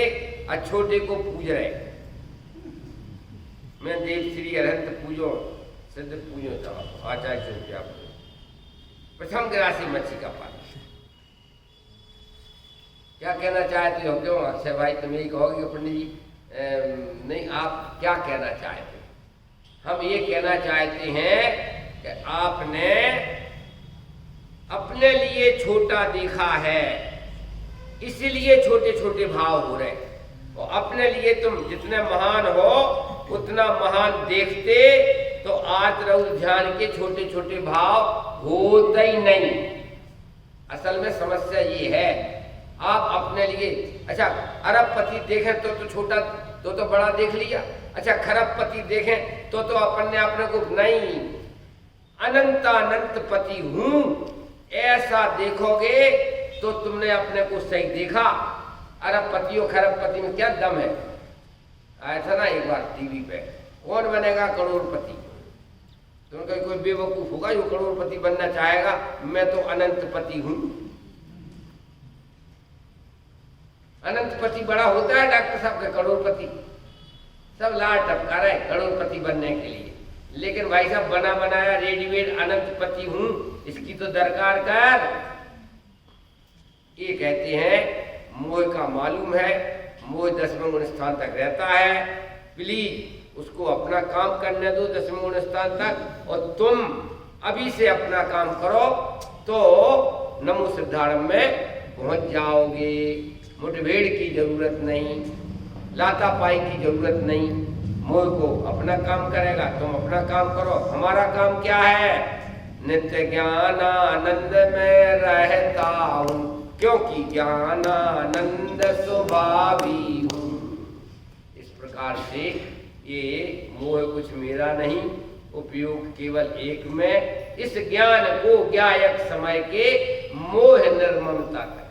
छोटे को पूज रहे। मैं देव श्री अरहंत पूजो सिद्ध पूजो चाहो आचार्य से क्या प्रथम ग्रासी मच्छी का पानी। क्या कहना चाहते हो? क्यों अक्षय भाई तुम यही कहोगे पंडित जी? नहीं, आप क्या कहना चाहते? हम ये कहना चाहते हैं कि आपने अपने लिए छोटा देखा है, इसीलिए छोटे छोटे भाव हो रहे, और अपने लिए तुम जितने महान हो उतना महान देखते तो आत्म ध्यान के छोटे छोटे भाव होते ही नहीं। असल में समस्या ये है, आप अपने लिए अच्छा अरबपति देखें तो छोटा तो बड़ा देख लिया, अच्छा खरबपति देखें तो अपने को नहीं, अनंतानंत पति हूं ऐसा देखोगे तो तुमने अपने को सही देखा। अरबपति और खरबपति में क्या दम है? आया था ना एक बार टीवी पे, कौन बनेगा करोड़पति? तुम कहीं कोई बेवकूफ होगा जो करोड़पति बनना चाहेगा? मैं तो अनंतपति हूं। अनंतपति बड़ा होता है डॉक्टर साहब के, करोड़पति सब लाल टपका रहे करोड़पति बनने के लिए। लेकिन भाई साहब बना बनाया रेडीमेड अनंतपति हूं, इसकी तो दरकार कर। ये कहते हैं मोह का मालूम है, मोह 10वें गुण स्थान तक रहता है, प्लीज उसको अपना काम करने दो 10वें गुण स्थान तक, और तुम अभी से अपना काम करो तो नमो सिद्धारंभ में पहुंच जाओगे। मुठभेड़ की जरूरत नहीं, लातापाई की जरूरत नहीं। मोह को अपना काम करेगा, तुम अपना काम करो। हमारा काम क्या है? नित्य ज्ञान आनंद में रहता हूं, क्योंकि ज्ञान आनंद स्वभावी हूं। इस प्रकार से ये मोह कुछ मेरा नहीं, उपयोग केवल एक में। इस ज्ञान को ज्ञायक समय के मोह निर्ममता कर